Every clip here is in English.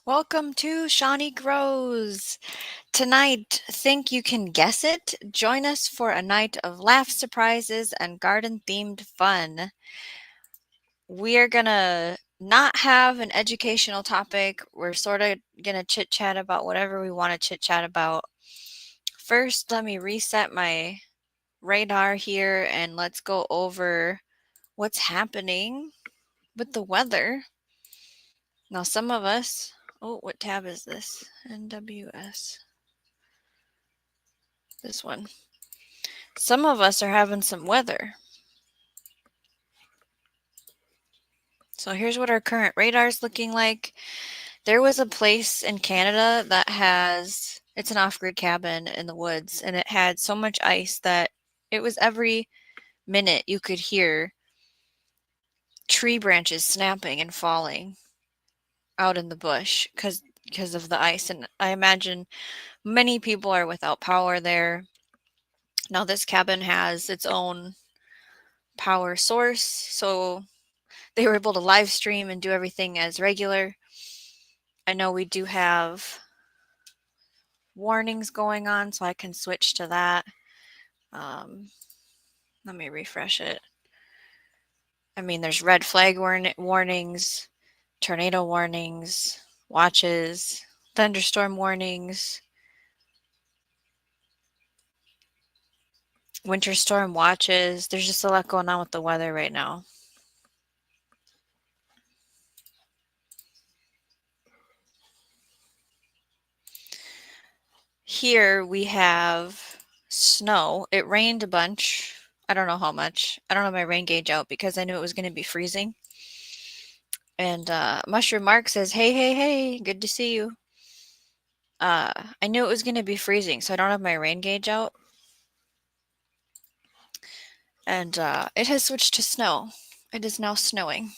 Welcome to Shawnee Grows. Tonight, think you can guess it? Join us for a night of laughs, surprises, and garden themed fun. We are gonna not have an educational topic. We're sort of gonna chit chat about whatever we want to chit chat about. First, let me reset my radar here and let's go over what's happening with the weather. Now, some of us, what tab is this? NWS. This one. Some of us are having some weather. So here's what our current radar is looking like. There was a place in Canada that it's an off-grid cabin in the woods, and it had so much ice that it was every minute you could hear tree branches snapping and falling out in the bush because of the ice. And I imagine many people are without power there. Now this cabin has its own power source, so they were able to live stream and do everything as regular. I know we do have warnings going on, so I can switch to that. Let me refresh it. I mean, there's red flag warnings, tornado warnings, watches, thunderstorm warnings, winter storm watches. There's just a lot going on with the weather right now. Here we have snow. It rained a bunch. I don't know how much. I don't have my rain gauge out because I knew it was going to be freezing. And Mushroom Mark says, hey, hey, hey, good to see you. I knew it was going to be freezing, so I don't have my rain gauge out. And it has switched to snow. It is now snowing,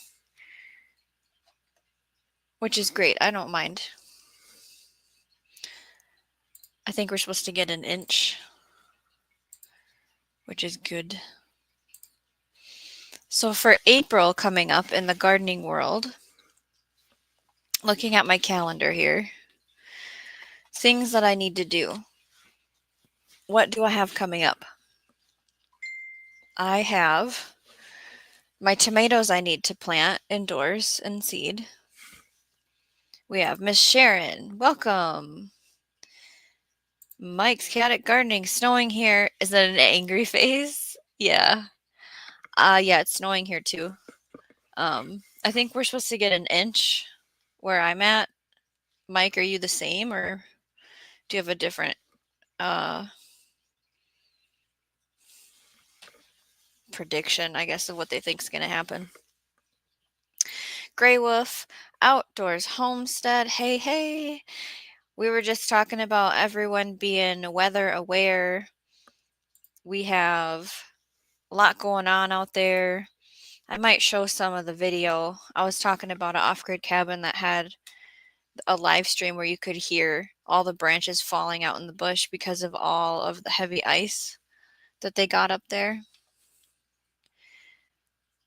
which is great. I don't mind. I think we're supposed to get an inch, which is good. So for April coming up in the gardening world, looking at my calendar here, things that I need to do. What do I have coming up? I have my tomatoes I need to plant indoors and seed. We have Miss Sharon. Welcome. Mike's Chaotic Gardening. Snowing here. Is that an angry face? Yeah. Yeah, it's snowing here too. I think we're supposed to get an inch where I'm at. Mike, are you the same or do you have a different prediction, I guess, of what they think is going to happen? Grey Wolf, Outdoors Homestead. Hey, hey. We were just talking about everyone being weather aware. We have a lot going on out there. I might show some of the video. I was talking about an off-grid cabin that had a live stream where you could hear all the branches falling out in the bush because of all of the heavy ice that they got up there.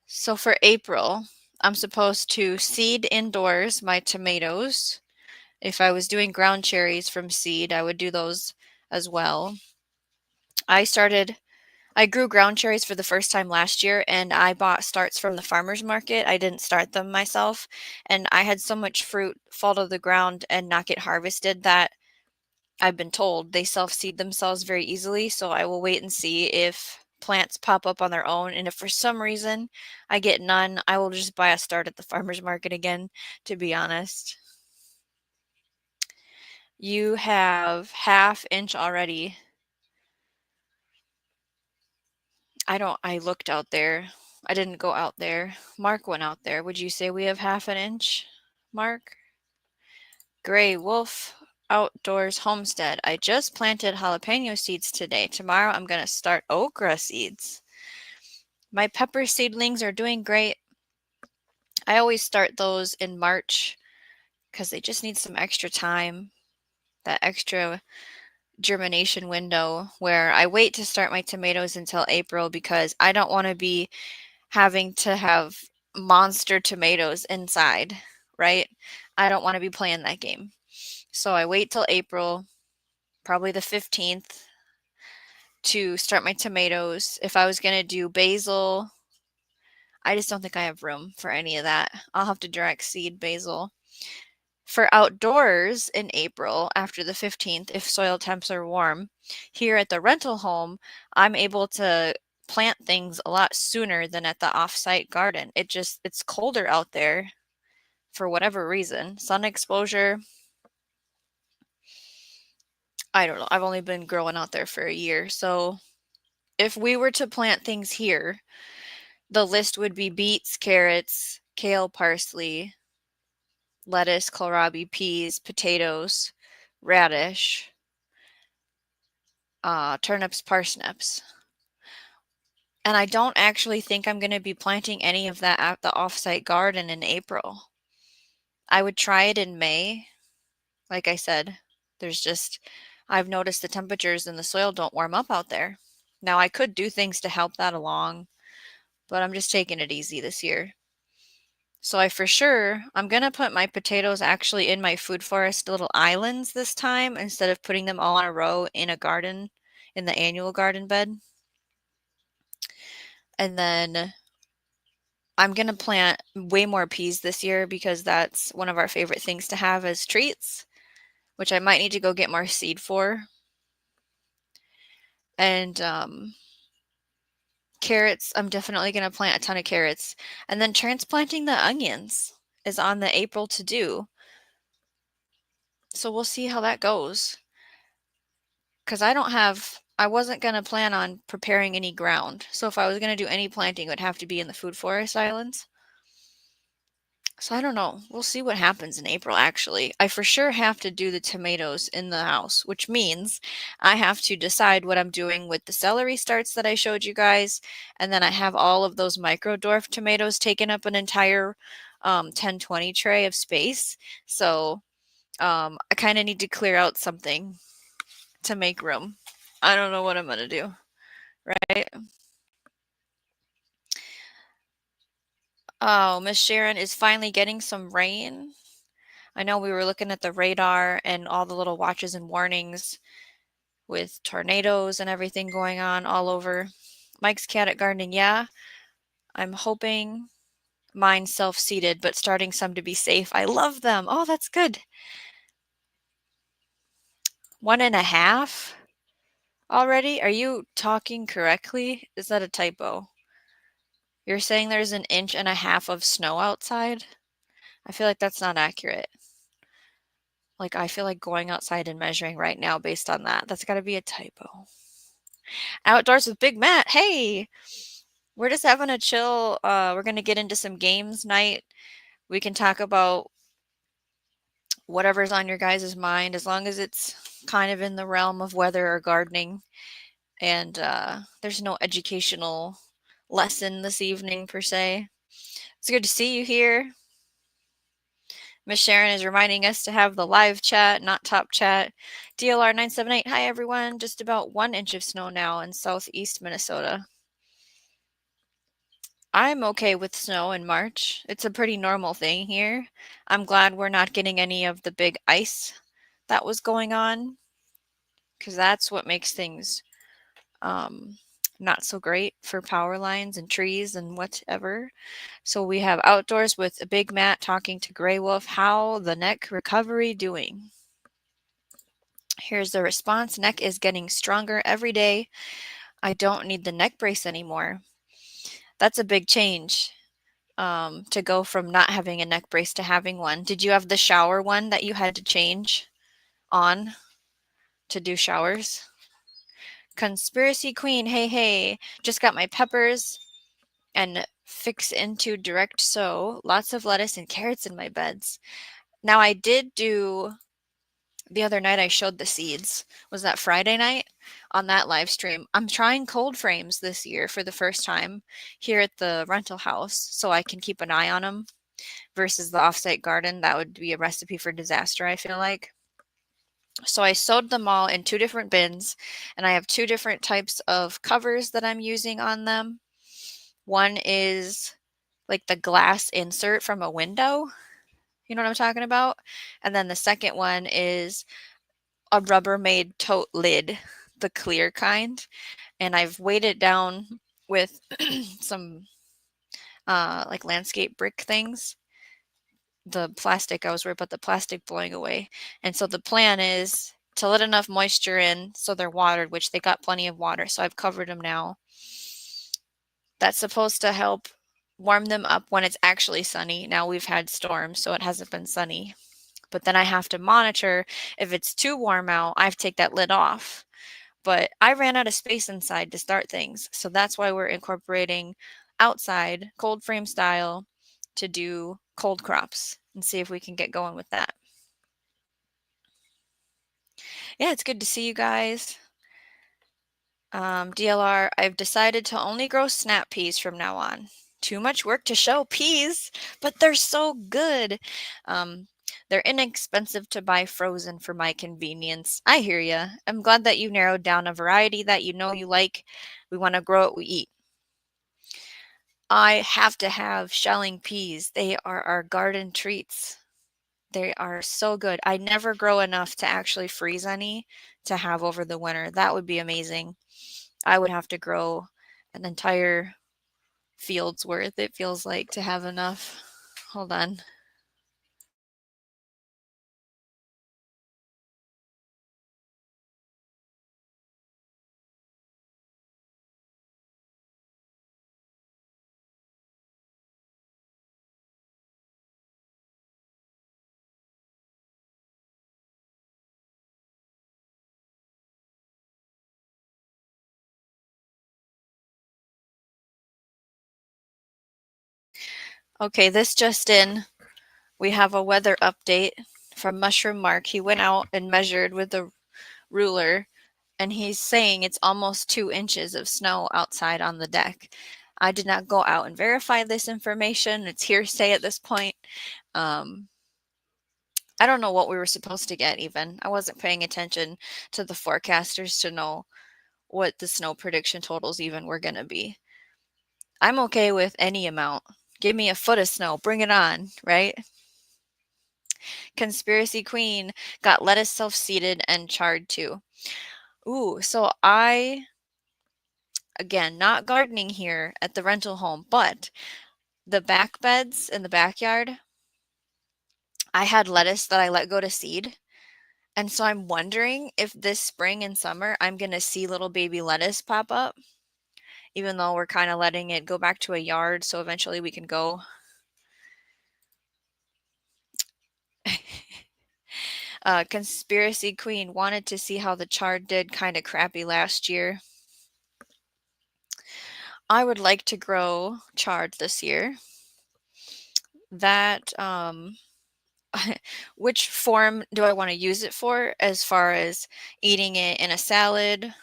So for April, I'm supposed to seed indoors my tomatoes. If I was doing ground cherries from seed, I would do those as well. I grew ground cherries for the first time last year, and I bought starts from the farmer's market. I didn't start them myself, and I had so much fruit fall to the ground and not get harvested that I've been told they self-seed themselves very easily, so I will wait and see if plants pop up on their own, and if for some reason I get none, I will just buy a start at the farmer's market again, to be honest. You have half inch already. I looked out there. I didn't go out there. Mark went out there. Would you say we have half an inch, Mark? Gray Wolf Outdoors Homestead. I just planted jalapeno seeds today. Tomorrow I'm going to start okra seeds. My pepper seedlings are doing great. I always start those in March because they just need some extra time, that extra germination window where I wait to start my tomatoes until April because I don't want to be having to have monster tomatoes inside, right? I don't want to be playing that game. So I wait till April, probably the 15th, to start my tomatoes. If I was going to do basil, I just don't think I have room for any of that. I'll have to direct seed basil. For outdoors in April after the 15th, if soil temps are warm, here at the rental home, I'm able to plant things a lot sooner than at the off-site garden. It's colder out there for whatever reason. Sun exposure, I don't know. I've only been growing out there for a year. So if we were to plant things here, the list would be beets, carrots, kale, parsley, lettuce, kohlrabi, peas, potatoes, radish, turnips, parsnips. And I don't actually think I'm going to be planting any of that at the offsite garden in April. I would try it in May. Like I said, I've noticed the temperatures in the soil don't warm up out there. Now, I could do things to help that along, but I'm just taking it easy this year. So I'm going to put my potatoes actually in my food forest little islands this time instead of putting them all in a row in a garden, in the annual garden bed. And then I'm going to plant way more peas this year because that's one of our favorite things to have as treats, which I might need to go get more seed for. And carrots, I'm definitely going to plant a ton of carrots. And then transplanting the onions is on the April to do. So we'll see how that goes. Because I wasn't going to plan on preparing any ground. So if I was going to do any planting, it would have to be in the food forest islands. So I don't know. We'll see what happens in April, actually. I for sure have to do the tomatoes in the house, which means I have to decide what I'm doing with the celery starts that I showed you guys. And then I have all of those micro dwarf tomatoes taking up an entire 10-20 tray of space. So I kind of need to clear out something to make room. I don't know what I'm going to do, right? Oh, Miss Sharon is finally getting some rain. I know we were looking at the radar and all the little watches and warnings with tornadoes and everything going on all over. Mike's Cat at Gardening, yeah. I'm hoping mine's self-seeded, but starting some to be safe. I love them. Oh, that's good. 1.5 already? Are you talking correctly? Is that a typo? You're saying there's 1.5 inches of snow outside? I feel like that's not accurate. Like, I feel like going outside and measuring right now based on that. That's got to be a typo. Outdoors with Big Matt. Hey, we're just having a chill. We're going to get into some games night. We can talk about whatever's on your guys' mind as long as it's kind of in the realm of weather or gardening. And there's no educational lesson this evening per se. It's good to see you here. Miss Sharon is reminding us to have the live chat, not top chat. DLR 978. Hi everyone. Just about 1 inch of snow now in southeast Minnesota. I'm okay with snow in March. It's a pretty normal thing here. I'm glad we're not getting any of the big ice that was going on, because that's what makes things not so great for power lines and trees and whatever. So we have outdoors with a Big Matt talking to Grey Wolf. How the neck recovery doing? Here's the response. Neck is getting stronger every day. I don't need the neck brace anymore. That's a big change. To go from not having a neck brace to having one. Did you have the shower one that you had to change on to do showers? Conspiracy Queen, hey, hey. Just got my peppers and fix into direct sow. Lots of lettuce and carrots in my beds. Now I did do, the other night I showed the seeds. Was that Friday night? On that live stream. I'm trying cold frames this year for the first time here at the rental house so I can keep an eye on them versus the offsite garden. That would be a recipe for disaster, I feel like. So I sewed them all in 2 different bins, and I have 2 different types of covers that I'm using on them. One is like the glass insert from a window, You know what I'm talking about? And then the second one is a Rubbermaid tote lid, the clear kind. And I've weighed it down with some like landscape brick things. The plastic, I was worried about the plastic blowing away. And so the plan is to let enough moisture in so they're watered, which they got plenty of water. So I've covered them now. That's supposed to help warm them up when it's actually sunny. Now we've had storms, so it hasn't been sunny. But then I have to monitor if it's too warm out, I have to take that lid off. But I ran out of space inside to start things. So that's why we're incorporating outside, cold frame style, to do cold crops and see if we can get going with that. Yeah, it's good to see you guys. DLR, I've decided to only grow snap peas from now on. Too much work to show peas, but they're so good. Um, they're inexpensive to buy frozen for my convenience. I hear ya. I'm glad that you narrowed down a variety that you know you like. We want to grow what we eat. I have to have shelling peas. They are our garden treats. They are so good. I never grow enough to actually freeze any to have over the winter. That would be amazing. I would have to grow an entire field's worth, it feels like, to have enough. Hold on. Okay, this just in. We have a weather update from Mushroom Mark. He went out and measured with a ruler, and he's saying it's almost 2 inches of snow outside on the deck. I did not go out and verify this information. It's hearsay at this point. I don't know what we were supposed to get even. I wasn't paying attention to the forecasters to know what the snow prediction totals even were going to be. I'm okay with any amount. Give me a foot of snow. Bring it on, right? Conspiracy Queen got lettuce self-seeded and charred too. Ooh, so again, not gardening here at the rental home, but the back beds in the backyard, I had lettuce that I let go to seed. And so I'm wondering if this spring and summer I'm going to see little baby lettuce pop up, even though we're kind of letting it go back to a yard so eventually we can go. Conspiracy Queen wanted to see how the chard did kind of crappy last year. I would like to grow chard this year. That, which form do I want to use it for as far as eating it in a salad?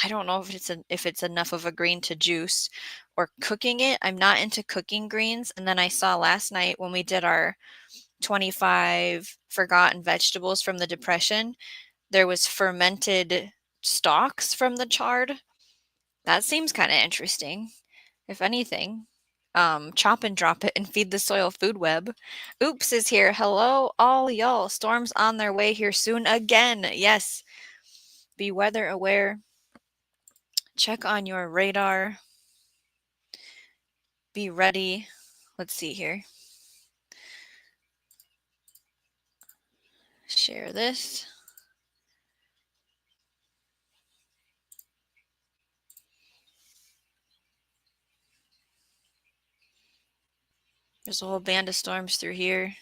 I don't know if it's enough of a green to juice or cooking it. I'm not into cooking greens. And then I saw last night when we did our 25 forgotten vegetables from the Depression, there was fermented stalks from the chard. That seems kind of interesting, if anything. Chop and drop it and feed the soil food web. Oops is here. Hello, all y'all. Storms on their way here soon again. Yes. Be weather aware. Check on your radar. Be ready. Let's see here. Share this. There's a whole band of storms through here.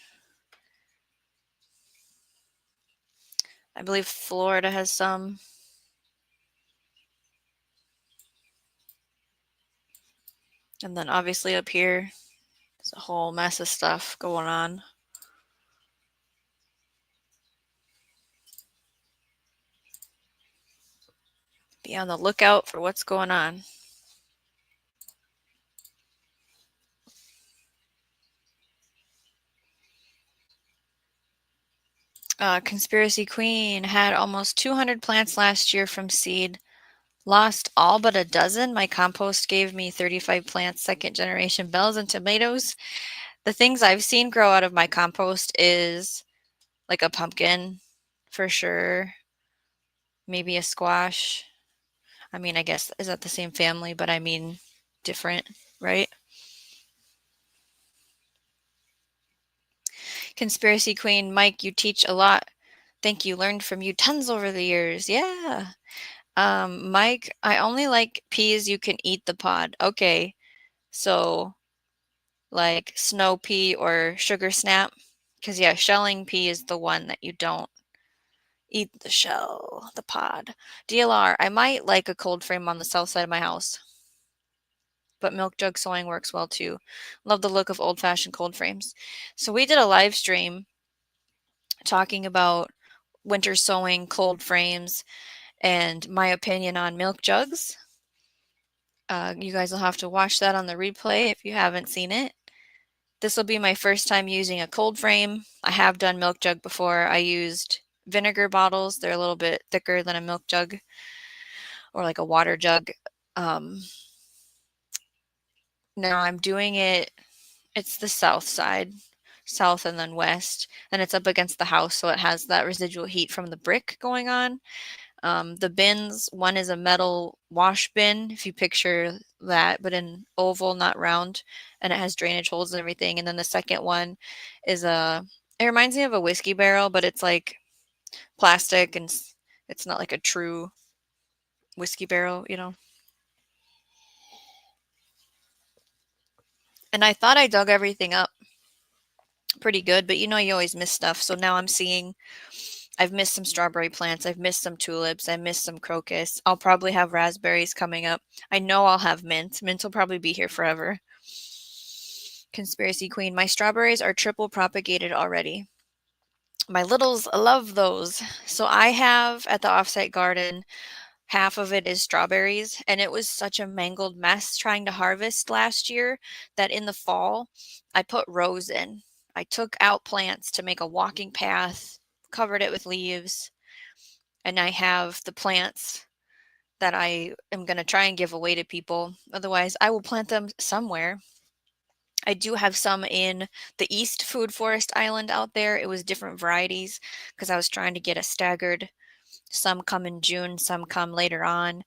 I believe Florida has some. And then obviously up here, there's a whole mess of stuff going on. Be on the lookout for what's going on. Conspiracy Queen had almost 200 plants last year from seed. Lost all but a dozen. My compost gave me 35 plants, second generation bells and tomatoes. The things I've seen grow out of my compost is like a pumpkin for sure, maybe a squash. I mean, I guess is that the same family, but I mean different, right? Conspiracy Queen, Mike, you teach a lot. Thank you. Learned from you tons over the years. Yeah. Mike, I only like peas you can eat the pod. Okay. So like snow pea or sugar snap. Because yeah, shelling pea is the one that you don't eat the shell, the pod. DLR, I might like a cold frame on the south side of my house. But milk jug sewing works well too. Love the look of old fashioned cold frames. So we did a live stream talking about winter sewing, cold frames, and my opinion on milk jugs. You guys will have to watch that on the replay if you haven't seen it. This will be my first time using a cold frame. I have done milk jug before. I used vinegar bottles. They're a little bit thicker than a milk jug or like a water jug. Um, Now I'm doing it, it's the south side, south and then west, and it's up against the house, so it has that residual heat from the brick going on. The bins, one is a metal wash bin, if you picture that, but in oval, not round, and it has drainage holes and everything. And then the second one is it reminds me of a whiskey barrel, but it's like plastic and it's not like a true whiskey barrel, you know? And I thought I dug everything up pretty good, but you know, you always miss stuff. So now I'm seeing I've missed some strawberry plants. I've missed some tulips. I missed some crocus. I'll probably have raspberries coming up. I know I'll have mint. Mint will probably be here forever. Conspiracy Queen. My strawberries are triple propagated already. My littles love those. So I have at the offsite garden, half of it is strawberries, and it was such a mangled mess trying to harvest last year that in the fall I put rows in. I took out plants to make a walking path, covered it with leaves, and I have the plants that I am going to try and give away to people. Otherwise, I will plant them somewhere. I do have some in the East Food Forest Island out there. It was different varieties because I was trying to get a staggered. Some come in June, some come later on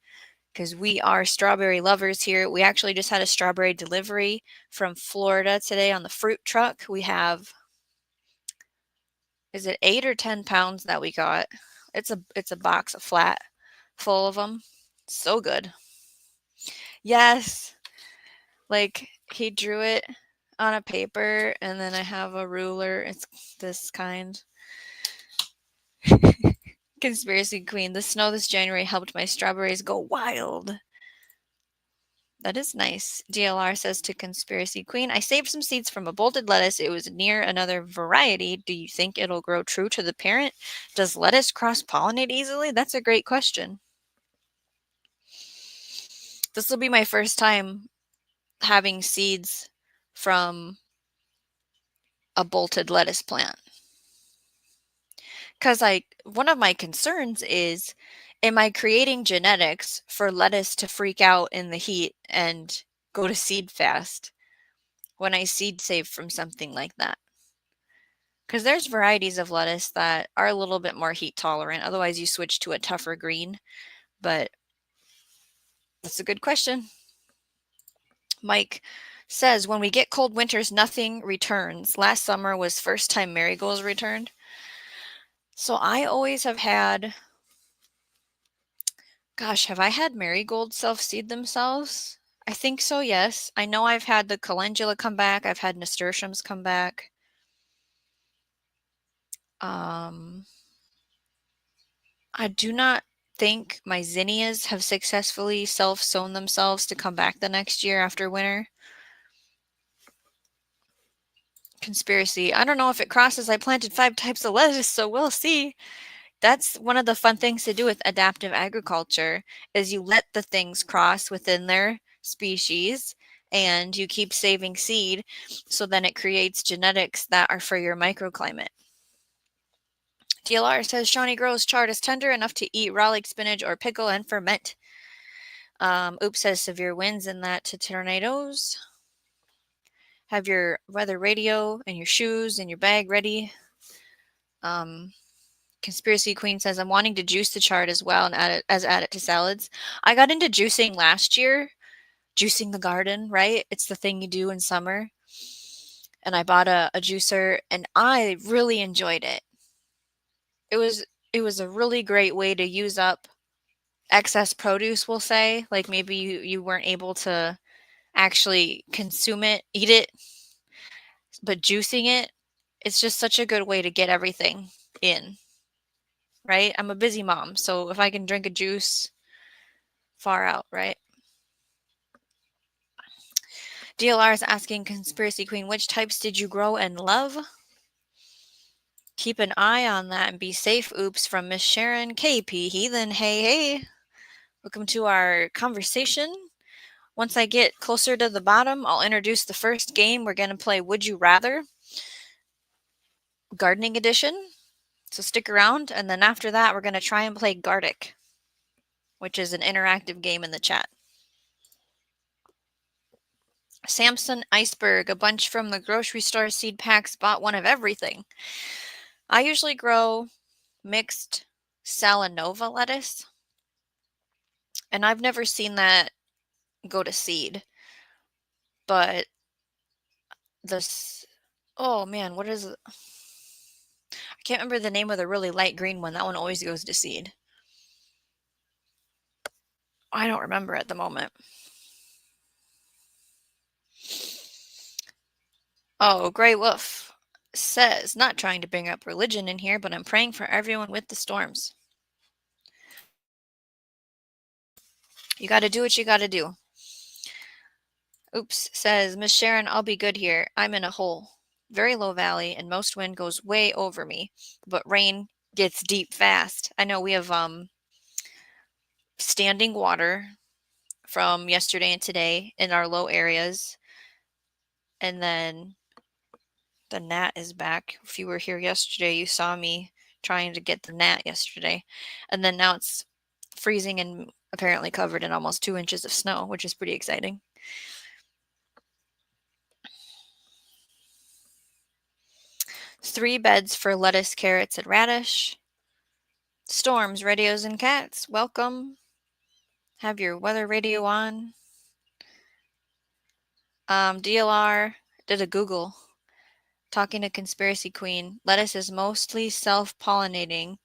because we are strawberry lovers here. We actually just had a strawberry delivery from Florida today on the fruit truck. We have, is it 8 or 10 pounds that we got? It's a box, a flat full of them. So good. Yes. Like he drew it on a paper and then I have a ruler. It's this kind. Conspiracy Queen. The snow this January helped my strawberries go wild. That is nice. DLR says to Conspiracy Queen, I saved some seeds from a bolted lettuce. It was near another variety. Do you think it'll grow true to the parent? Does lettuce cross pollinate easily? That's a great question. This will be my first time having seeds from a bolted lettuce plant. Because one of my concerns is, am I creating genetics for lettuce to freak out in the heat and go to seed fast when I seed save from something like that? Because there's varieties of lettuce that are a little bit more heat tolerant. Otherwise, you switch to a tougher green. But that's a good question. Mike says, when we get cold winters, nothing returns. Last summer was first time marigolds returned. So I always have had, gosh, have I had marigolds self-seed themselves? I think so, yes. I know I've had the calendula come back. I've had nasturtiums come back. I do not think my zinnias have successfully self-sown themselves to come back the next year after winter. Conspiracy. I don't know if it crosses. I planted 5 types of lettuce, so we'll see. That's one of the fun things to do with adaptive agriculture is you let the things cross within their species and you keep saving seed so then it creates genetics that are for your microclimate. DLR says Shawnee grows chard is tender enough to eat raw like spinach or pickle and ferment. Oops says severe winds and that to tornadoes. Have your weather radio and your shoes and your bag ready. Conspiracy Queen says, I'm wanting to juice the chard as well and add it to salads. I got into juicing last year, juicing the garden, right? It's the thing you do in summer. And I bought a juicer and I really enjoyed it. It was a really great way to use up excess produce, we'll say. Like maybe you weren't able to actually consume it, eat it, but juicing it, it's just such a good way to get everything in, right? I'm a busy mom, so if I can drink a juice, far out, right? DLR is asking Conspiracy Queen, which types did you grow and love? Keep an eye on that and be safe. Oops, from Miss Sharon KP Heathen. Hey, hey. Welcome to our conversation. Once I get closer to the bottom, I'll introduce the first game. We're going to play Would You Rather, Gardening Edition. So stick around, and then after that, we're going to try and play Gartic, which is an interactive game in the chat. Samson Iceberg, a bunch from the grocery store seed packs, bought one of everything. I usually grow mixed Salanova lettuce, and I've never seen that go to seed. But this, oh man, what is it? I can't remember the name of the really light green one. That one always goes to seed. I don't remember at the moment. Oh, Grey Wolf says, not trying to bring up religion in here, but I'm praying for everyone with the storms. You got to do what you got to do. Oops says, Miss Sharon, I'll be good here. I'm in a hole. Very low valley, and most wind goes way over me, but rain gets deep fast. I know we have standing water from yesterday and today in our low areas. And then the gnat is back. If you were here yesterday, you saw me trying to get the gnat yesterday. And then now it's freezing and apparently covered in almost 2 inches of snow, which is pretty exciting. Three beds for lettuce, carrots, and radish. Storms, radios, and cats. Welcome. Have your weather radio on. DLR did a Google. Talking to Conspiracy Queen. Lettuce is mostly self-pollinating,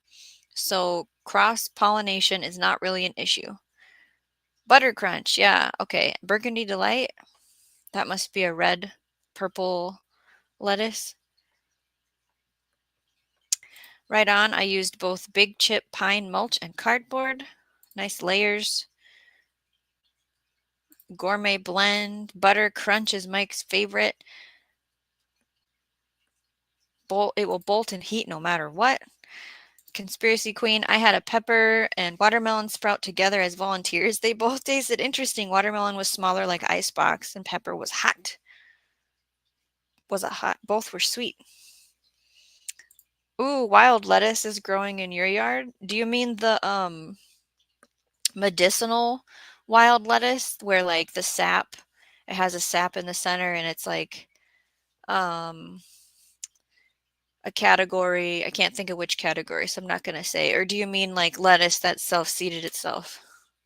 so cross-pollination is not really an issue. Butter Crunch, yeah, okay. Burgundy Delight. That must be a red, purple lettuce. Right on, I used both big chip pine mulch and cardboard. Nice layers. Gourmet blend. Butter Crunch is Mike's favorite. It will bolt and heat no matter what. Conspiracy Queen, I had a pepper and watermelon sprout together as volunteers. They both tasted interesting. Watermelon was smaller like icebox and pepper was hot. Both were sweet. Ooh, wild lettuce is growing in your yard. Do you mean the medicinal wild lettuce where like the sap, it has a sap in the center and it's like a category, I can't think of which category, so I'm not going to say. Or do you mean like lettuce that self-seeded itself?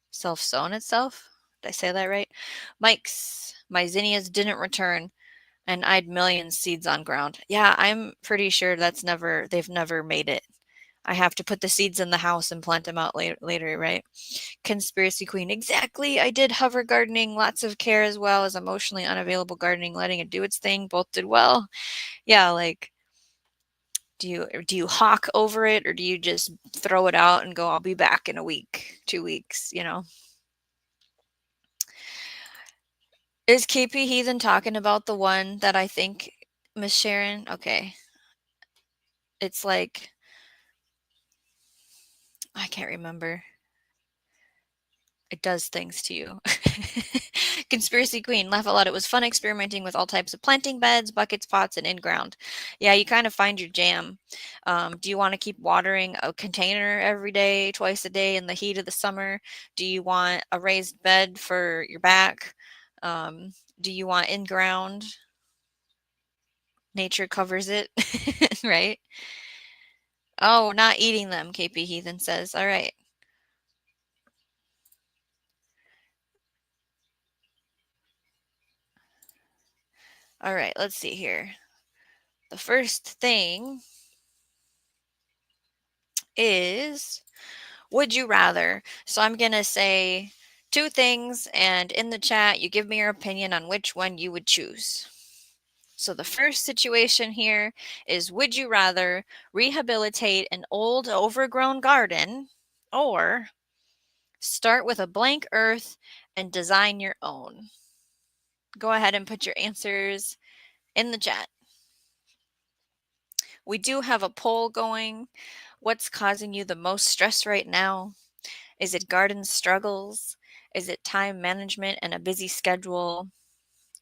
Self-sown itself? Did I say that right? My zinnias didn't return and I'd millions seeds on ground. Yeah, I'm pretty sure they've never made it. I have to put the seeds in the house and plant them out later, right? Conspiracy Queen, exactly. I did hover gardening, lots of care as well as emotionally unavailable gardening, letting it do its thing. Both did well. Yeah, like do you hawk over it or do you just throw it out and go, I'll be back in a week, 2 weeks, you know? Is KP Heathen talking about the one that I think, Miss Sharon? Okay. It's like, I can't remember. It does things to you. Conspiracy Queen, laugh a lot. It was fun experimenting with all types of planting beds, buckets, pots, and in-ground. Yeah, you kind of find your jam. Do you want to keep watering a container every day, twice a day in the heat of the summer? Do you want a raised bed for your back? Do you want in-ground? nature covers it, right? Oh, not eating them, KP Heathen says. All right. All right, let's see here. The first thing is, would you rather? So I'm going to say two things, and in the chat, you give me your opinion on which one you would choose. So the first situation here is, would you rather rehabilitate an old overgrown garden or start with a blank earth and design your own? Go ahead and put your answers in the chat. We do have a poll going. What's causing you the most stress right now? Is it garden struggles? Is it time management and a busy schedule?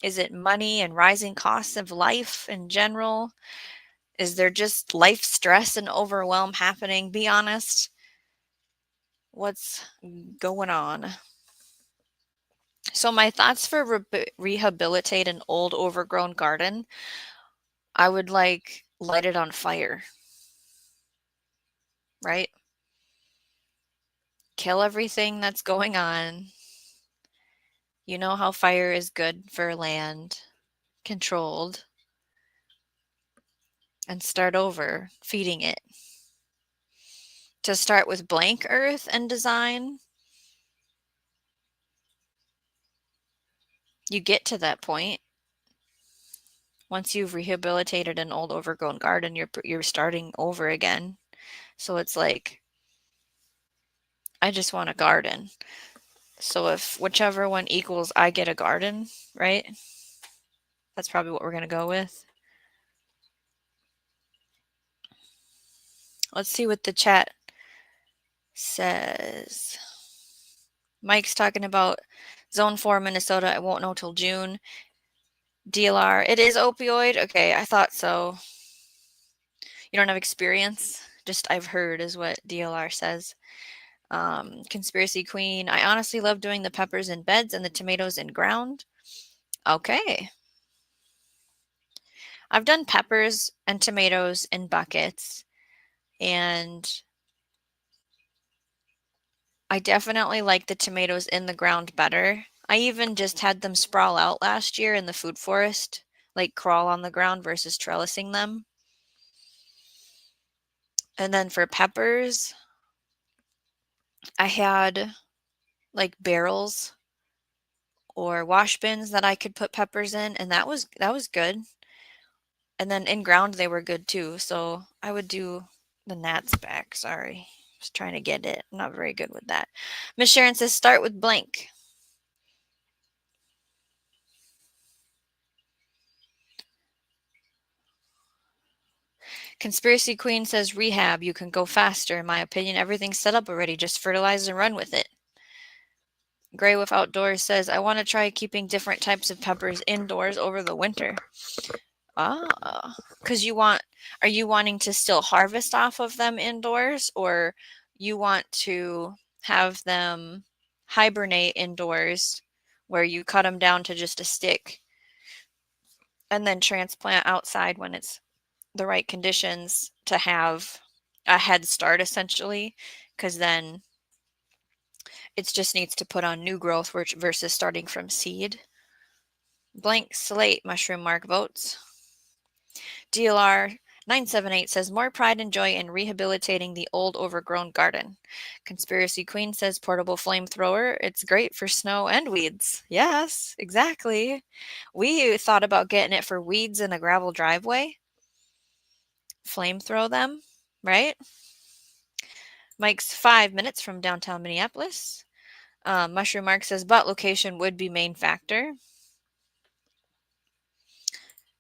Is it money and rising costs of life in general? Is there just life stress and overwhelm happening? Be honest. What's going on? So my thoughts for rehabilitate an old overgrown garden, I would like light it on fire, right? Kill everything that's going on. You know how fire is good for land, controlled, and start over, feeding it. To start with blank earth and design, you get to that point. Once you've rehabilitated an old overgrown garden, you're starting over again. So it's like, I just want a garden. So if whichever one equals I get a garden, right? That's probably what we're going to go with. Let's see what the chat says. Mike's talking about Zone 4, Minnesota. I won't know till June. DLR. It is opioid? Okay, I thought so. You don't have experience? Just I've heard is what DLR says. Conspiracy Queen. I honestly love doing the peppers in beds and the tomatoes in ground. Okay. I've done peppers and tomatoes in buckets, and I definitely like the tomatoes in the ground better. I even just had them sprawl out last year in the food forest, like crawl on the ground versus trellising them. And then for peppers, I had like barrels or wash bins that I could put peppers in, and that was good. And then in ground they were good too. So I would do the gnats back. Sorry. Just trying to get it. I'm not very good with that. Miss Sharon says start with blank. Conspiracy Queen says rehab. You can go faster. In my opinion, everything's set up already. Just fertilize and run with it. Gray with Outdoors says, I want to try keeping different types of peppers indoors over the winter. Ah, because are you wanting to still harvest off of them indoors, or you want to have them hibernate indoors where you cut them down to just a stick and then transplant outside when it's the right conditions to have a head start essentially, because then it just needs to put on new growth versus starting from seed. Blank slate mushroom mark votes. DLR 978 says more pride and joy in rehabilitating the old overgrown garden. Conspiracy Queen says portable flamethrower. It's great for snow and weeds. Yes, exactly. We thought about getting it for weeds in a gravel driveway. Flamethrow them, right? Mike's 5 minutes from downtown Minneapolis. Mushroom Mark says, but location would be main factor.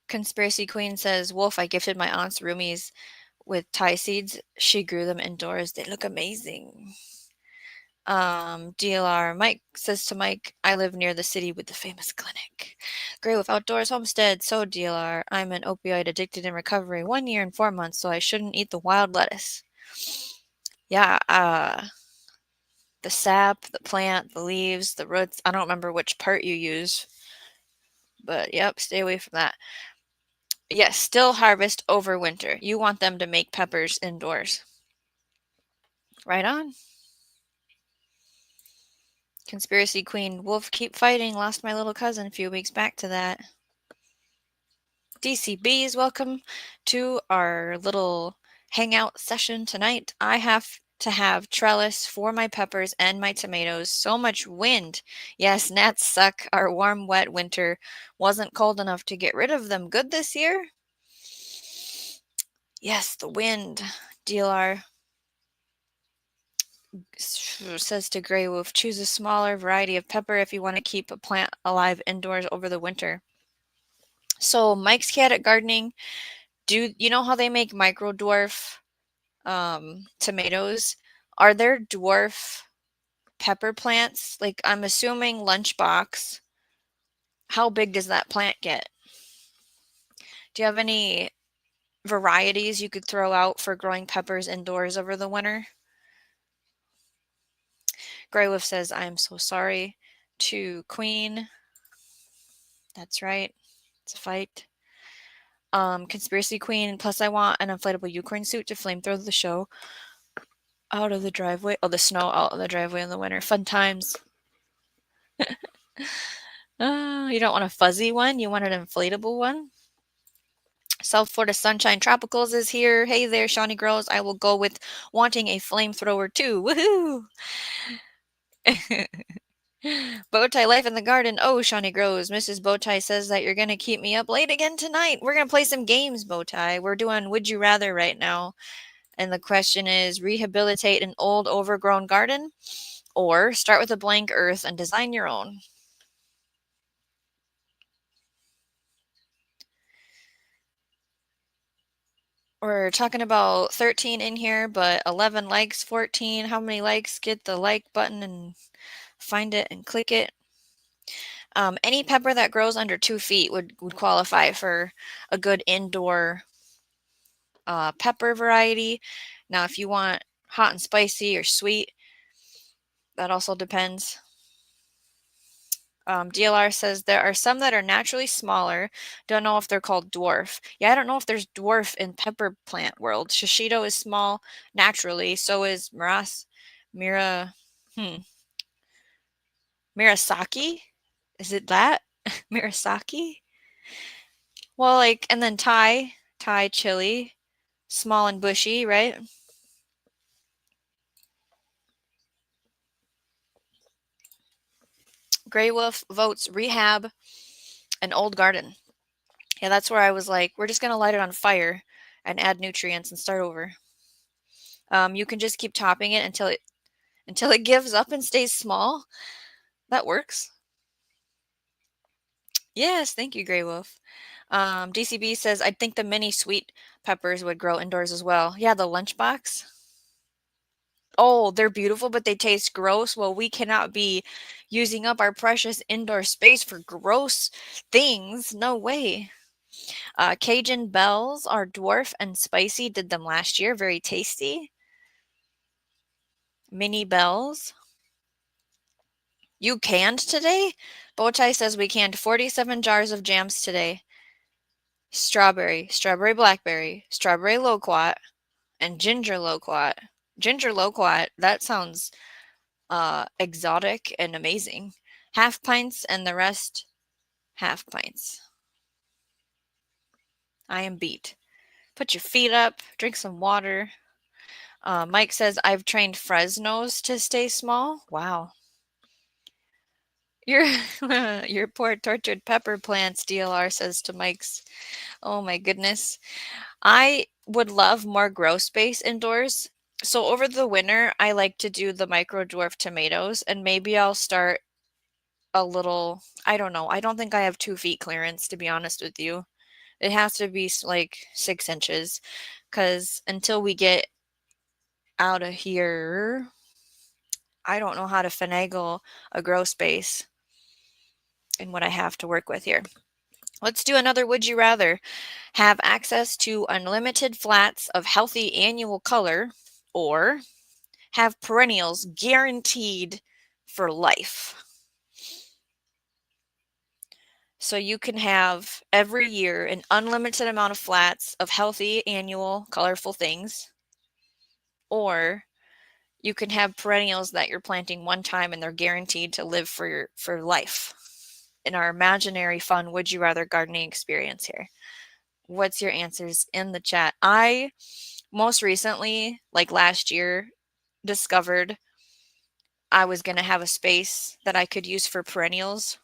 Conspiracy Queen says, Wolf, I gifted my aunt's roomies with Thai seeds. She grew them indoors. They look amazing. DLR Mike says to Mike, I live near the city with the famous clinic. Gray with Outdoors Homestead. So DLR, I'm an opioid addicted in recovery 1 year and 4 months, so I shouldn't eat the wild lettuce. Yeah, the sap, the plant, the leaves, the roots. I don't remember which part you use, but yep, stay away from that. Yes, still harvest over winter. You want them to make peppers indoors. Right on. Conspiracy Queen, wolf keep fighting. Lost my little cousin a few weeks back to that. DCBs, welcome to our little hangout session tonight. I have to have trellis for my peppers and my tomatoes. So much wind. Yes, gnats suck. Our warm, wet winter wasn't cold enough to get rid of them good this year. Yes, the wind. DLR says to Grey Wolf, choose a smaller variety of pepper if you want to keep a plant alive indoors over the winter. So Mike's Cat at Gardening, do you know how they make micro dwarf tomatoes? Are there dwarf pepper plants? Like I'm assuming lunchbox. How big does that plant get? Do you have any varieties you could throw out for growing peppers indoors over the winter? Grey Wolf says, I am so sorry to Queen. That's right. It's a fight. Conspiracy Queen, plus I want an inflatable unicorn suit to flamethrow the show out of the driveway. Oh, the snow out of the driveway in the winter. Fun times. You don't want a fuzzy one. You want an inflatable one. South Florida Sunshine Tropicals is here. Hey there, Shawnee Girls. I will go with wanting a flamethrower too. Woohoo! Bowtie Life in the Garden. Oh, Shawnee Grows. Mrs. Bowtie says that you're going to keep me up late again tonight. We're going to play some games, Bowtie. We're doing Would You Rather right now. And the question is rehabilitate an old, overgrown garden or start with a blank earth and design your own. We're talking about 13 in here, but 11 likes, 14. How many likes? Get the like button and find it and click it. Any pepper that grows under 2 feet would qualify for a good indoor pepper variety. Now, if you want hot and spicy or sweet, that also depends. DLR says there are some that are naturally smaller. Don't know if they're called dwarf. Yeah, I don't know if there's dwarf in pepper plant world. Shishito is small naturally. So is Mira. Mirasaki. Is it that Mirasaki? Well, like, and then Thai chili, small and bushy, right? Grey Wolf votes rehab an old garden. Yeah, that's where I was like, we're just gonna light it on fire and add nutrients and start over. You can just keep topping it until it gives up and stays small. That works. Yes, thank you, Grey Wolf. DCB says I think the mini sweet peppers would grow indoors as well. Yeah, the lunchbox. Oh, they're beautiful, but they taste gross. Well, we cannot be using up our precious indoor space for gross things. No way. Cajun bells are dwarf and spicy. Did them last year. Very tasty. Mini bells. You canned today? Bowtie says we canned 47 jars of jams today. Strawberry, strawberry blackberry, strawberry loquat, and ginger loquat. Ginger loquat, that sounds exotic and amazing. Half pints and the rest half pints. I am beat. Put your feet up, drink some water. Mike says, I've trained Fresnos to stay small. Wow. Your your poor tortured pepper plants, DLR says to Mike's. Oh my goodness. I would love more grow space indoors. So over the winter, I like to do the micro dwarf tomatoes, and maybe I'll start a little, I don't know. I don't think I have 2 feet clearance, to be honest with you. It has to be like 6 inches because until we get out of here, I don't know how to finagle a grow space and what I have to work with here. Let's do another would you rather. Have access to unlimited flats of healthy annual color or have perennials guaranteed for life. So you can have every year an unlimited amount of flats of healthy, annual, colorful things, or you can have perennials that you're planting one time and they're guaranteed to live for life. In our imaginary fun would you rather gardening experience here. What's your answers in the chat? I most recently, like last year, discovered I was going to have a space that I could use for perennials,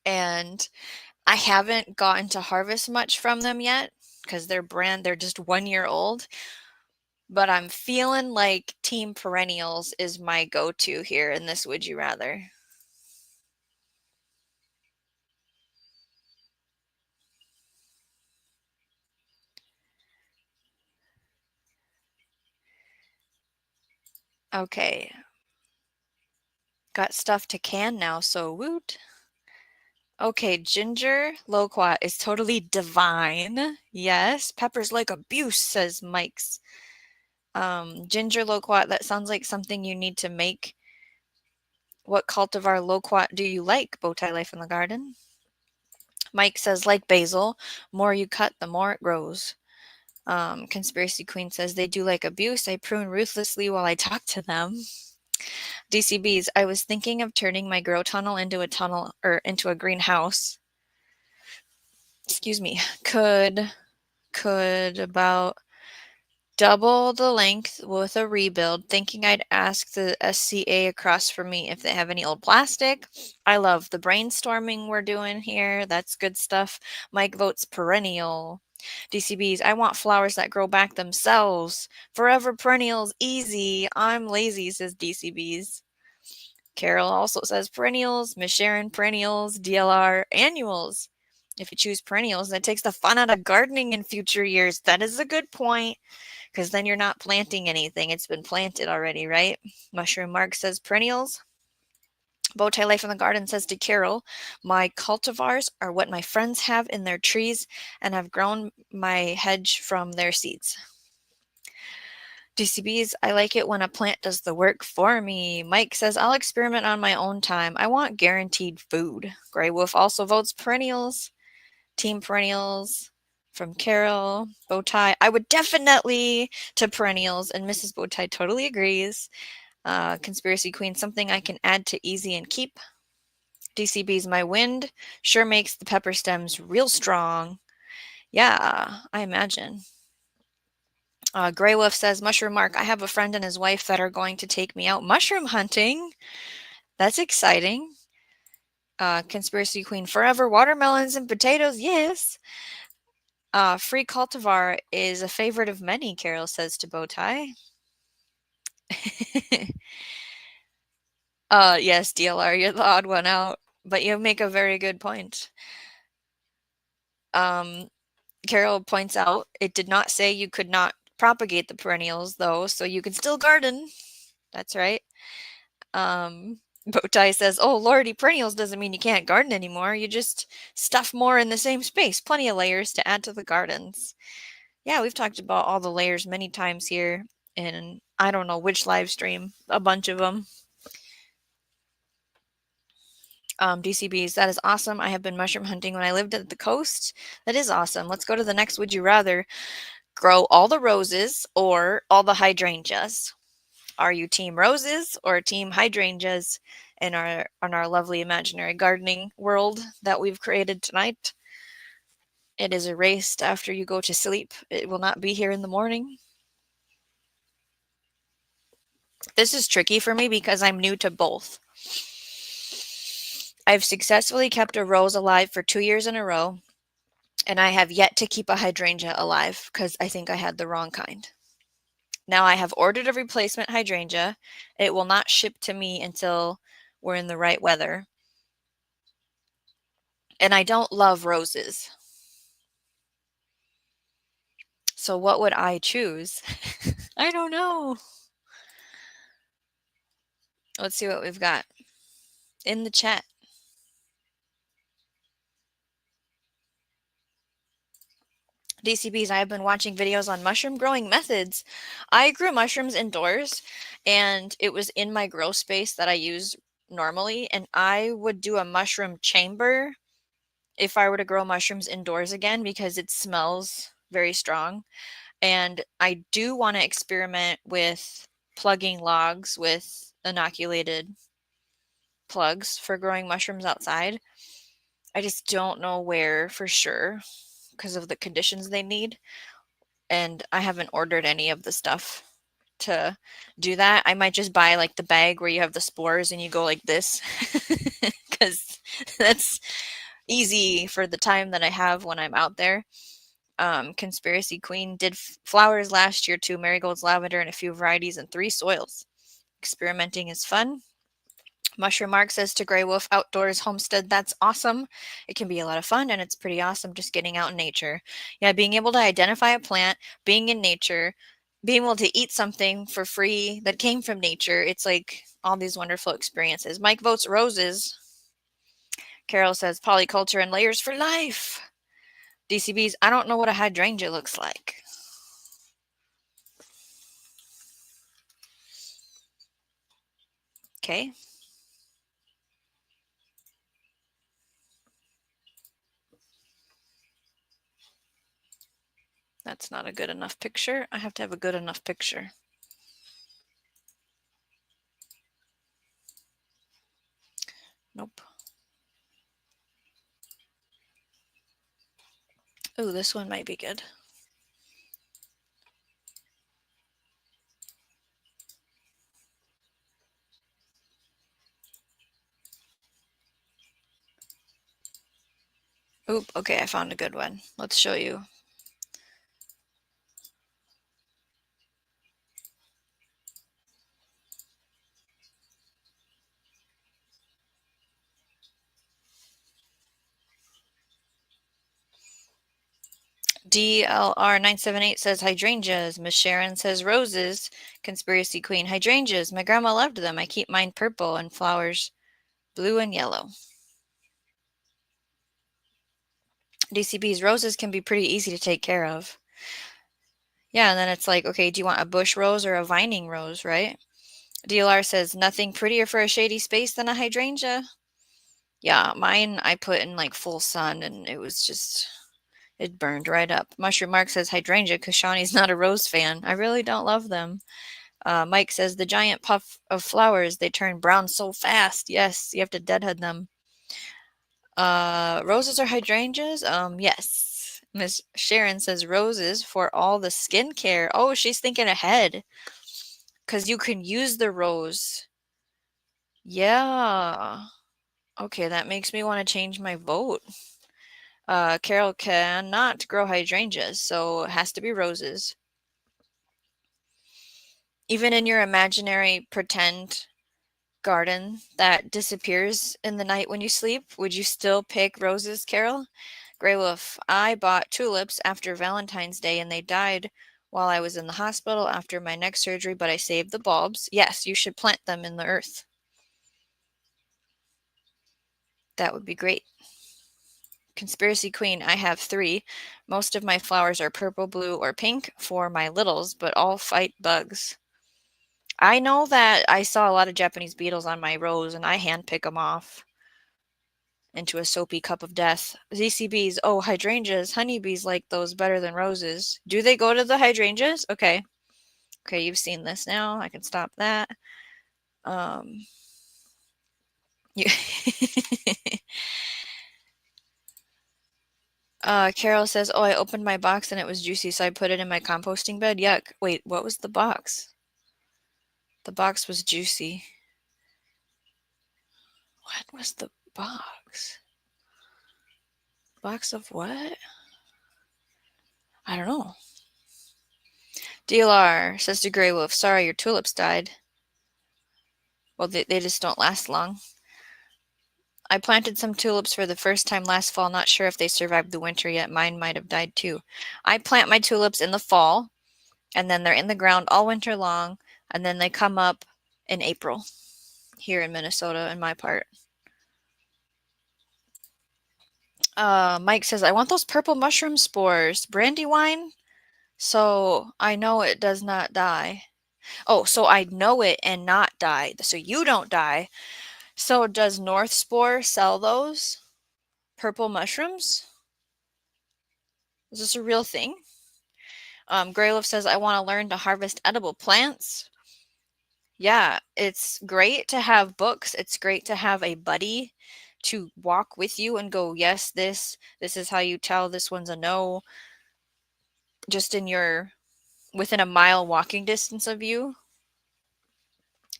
and I haven't gotten to harvest much from them yet because they're just 1 year old. But I'm feeling like Team Perennials is my go-to here in this Would You Rather. Okay. Got stuff to can now, so woot. Okay, ginger loquat is totally divine. Yes, pepper's like abuse, says Mike's. Ginger loquat, that sounds like something you need to make. What cultivar loquat do you like? Bowtie Life in the Garden. Mike says, like basil, more you cut, the more it grows. Conspiracy Queen says, they do like abuse. I prune ruthlessly while I talk to them. DCBs, I was thinking of turning my grow tunnel into a greenhouse. Excuse me. Could about double the length with a rebuild, thinking I'd ask the SCA across from me if they have any old plastic. I love the brainstorming we're doing here. That's good stuff. Mike votes perennial. DCBs, I want flowers that grow back themselves. Forever perennials, easy. I'm lazy, says DCBs. Carol also says perennials. Miss Sharon, perennials. DLR, annuals. If you choose perennials, that takes the fun out of gardening in future years. That is a good point, because then you're not planting anything. It's been planted already, right? Mushroom Mark says perennials. Bowtie Life in the Garden says to Carol, my cultivars are what my friends have in their trees and have grown my hedge from their seeds. DCBs, I like it when a plant does the work for me. Mike says, I'll experiment on my own time. I want guaranteed food. Grey Wolf also votes perennials. Team perennials from Carol. Bowtie, I would definitely to perennials, and Mrs. Bowtie totally agrees. Conspiracy Queen, something I can add to easy and keep. DCB's my wind sure makes the pepper stems real strong. Yeah, I imagine. Grey Wolf says, Mushroom Mark, I have a friend and his wife that are going to take me out mushroom hunting. That's exciting. Conspiracy Queen, forever watermelons and potatoes, yes. Free cultivar is a favorite of many, Carol says to Bowtie. Yes, DLR, you're the odd one out, but you make a very good point. Carol points out it did not say you could not propagate the perennials, though, so you can still garden. That's right. Bowtie says, oh, lordy, perennials doesn't mean you can't garden anymore. You just stuff more in the same space. Plenty of layers to add to the gardens. Yeah, we've talked about all the layers many times here in I don't know which live stream, a bunch of them. DCBs, that is awesome. I have been mushroom hunting when I lived at the coast. That is awesome. Let's go to the next Would You Rather. Grow all the roses or all the hydrangeas? Are you team roses or team hydrangeas in our lovely imaginary gardening world that we've created tonight? It is erased after you go to sleep. It will not be here in the morning. This is tricky for me because I'm new to both. I've successfully kept a rose alive for 2 years in a row, and I have yet to keep a hydrangea alive because I think I had the wrong kind. Now I have ordered a replacement hydrangea. It will not ship to me until we're in the right weather. And I don't love roses. So what would I choose? I don't know. Let's see what we've got in the chat. DCBs, I have been watching videos on mushroom growing methods. I grew mushrooms indoors, and it was in my grow space that I use normally, and I would do a mushroom chamber if I were to grow mushrooms indoors again because it smells very strong. And I do want to experiment with plugging logs with inoculated plugs for growing mushrooms outside. I just don't know where for sure because of the conditions they need. And I haven't ordered any of the stuff to do that. I might just buy like the bag where you have the spores and you go like this because that's easy for the time that I have when I'm out there. Conspiracy Queen did flowers last year too, marigolds, lavender, and a few varieties in 3 soils. Experimenting is fun. Mushroom Mark says to Grey Wolf Outdoors Homestead, that's awesome. It can be a lot of fun and it's pretty awesome just getting out in nature. Yeah, being able to identify a plant, being in nature, being able to eat something for free that came from nature. It's like all these wonderful experiences. Mike votes roses. Carol says polyculture and layers for life. DCBs, I don't know what a hydrangea looks like. Okay. That's not a good enough picture. I have to have a good enough picture. Nope. Ooh, this one might be good. Oop, okay, I found a good one. Let's show you. DLR978 says hydrangeas. Miss Sharon says roses. Conspiracy Queen, hydrangeas. My grandma loved them. I keep mine purple and flowers blue and yellow. DCB's roses can be pretty easy to take care of. Yeah, and then it's like, okay, do you want a bush rose or a vining rose, right? DLR says nothing prettier for a shady space than a hydrangea. Yeah, mine I put in like full sun and it was just, it burned right up. Mushroom Mark says hydrangea because Shawnee's not a rose fan. I really don't love them. Mike says the giant puff of flowers, they turn brown so fast. Yes, you have to deadhead them. Roses or hydrangeas? Yes. Miss Sharon says roses for all the skincare. Oh, she's thinking ahead. Because you can use the rose. Yeah. Okay, that makes me want to change my vote. Carol cannot grow hydrangeas, so it has to be roses. Even in your imaginary pretend garden that disappears in the night when you sleep, would you still pick roses, Carol? Grey Wolf, I bought tulips after Valentine's Day and they died while I was in the hospital after my neck surgery, but I saved the bulbs. Yes, you should plant them in the earth. That would be great. Conspiracy Queen, I have 3. Most of my flowers are purple, blue, or pink for my littles, but all fight bugs. I know that I saw a lot of Japanese beetles on my rose and I hand pick them off into a soapy cup of death. ZCBs, oh, hydrangeas, honeybees like those better than roses. Do they go to the hydrangeas? Okay. Okay, you've seen this now. I can stop that. You Carol says, oh, I opened my box and it was juicy, so I put it in my composting bed. Yuck. Wait, what was the box? The box was juicy. What was the box? Box of what? I don't know. DLR says to Grey Wolf, sorry, your tulips died. Well, they just don't last long. I planted some tulips for the first time last fall. Not sure if they survived the winter yet. Mine might have died too. I plant my tulips in the fall, and then they're in the ground all winter long, and then they come up in April here in Minnesota in my part. Mike says, I want those purple mushroom spores. Brandywine? So I know it does not die. Oh, so I know it and not die. So you don't die. So does North Spore sell those? purple mushrooms? Is this a real thing? Greyloaf says, I want to learn to harvest edible plants. Yeah, it's great to have books. It's great to have a buddy to walk with you and go, yes, this is how you tell this one's a no, just within a mile walking distance of you.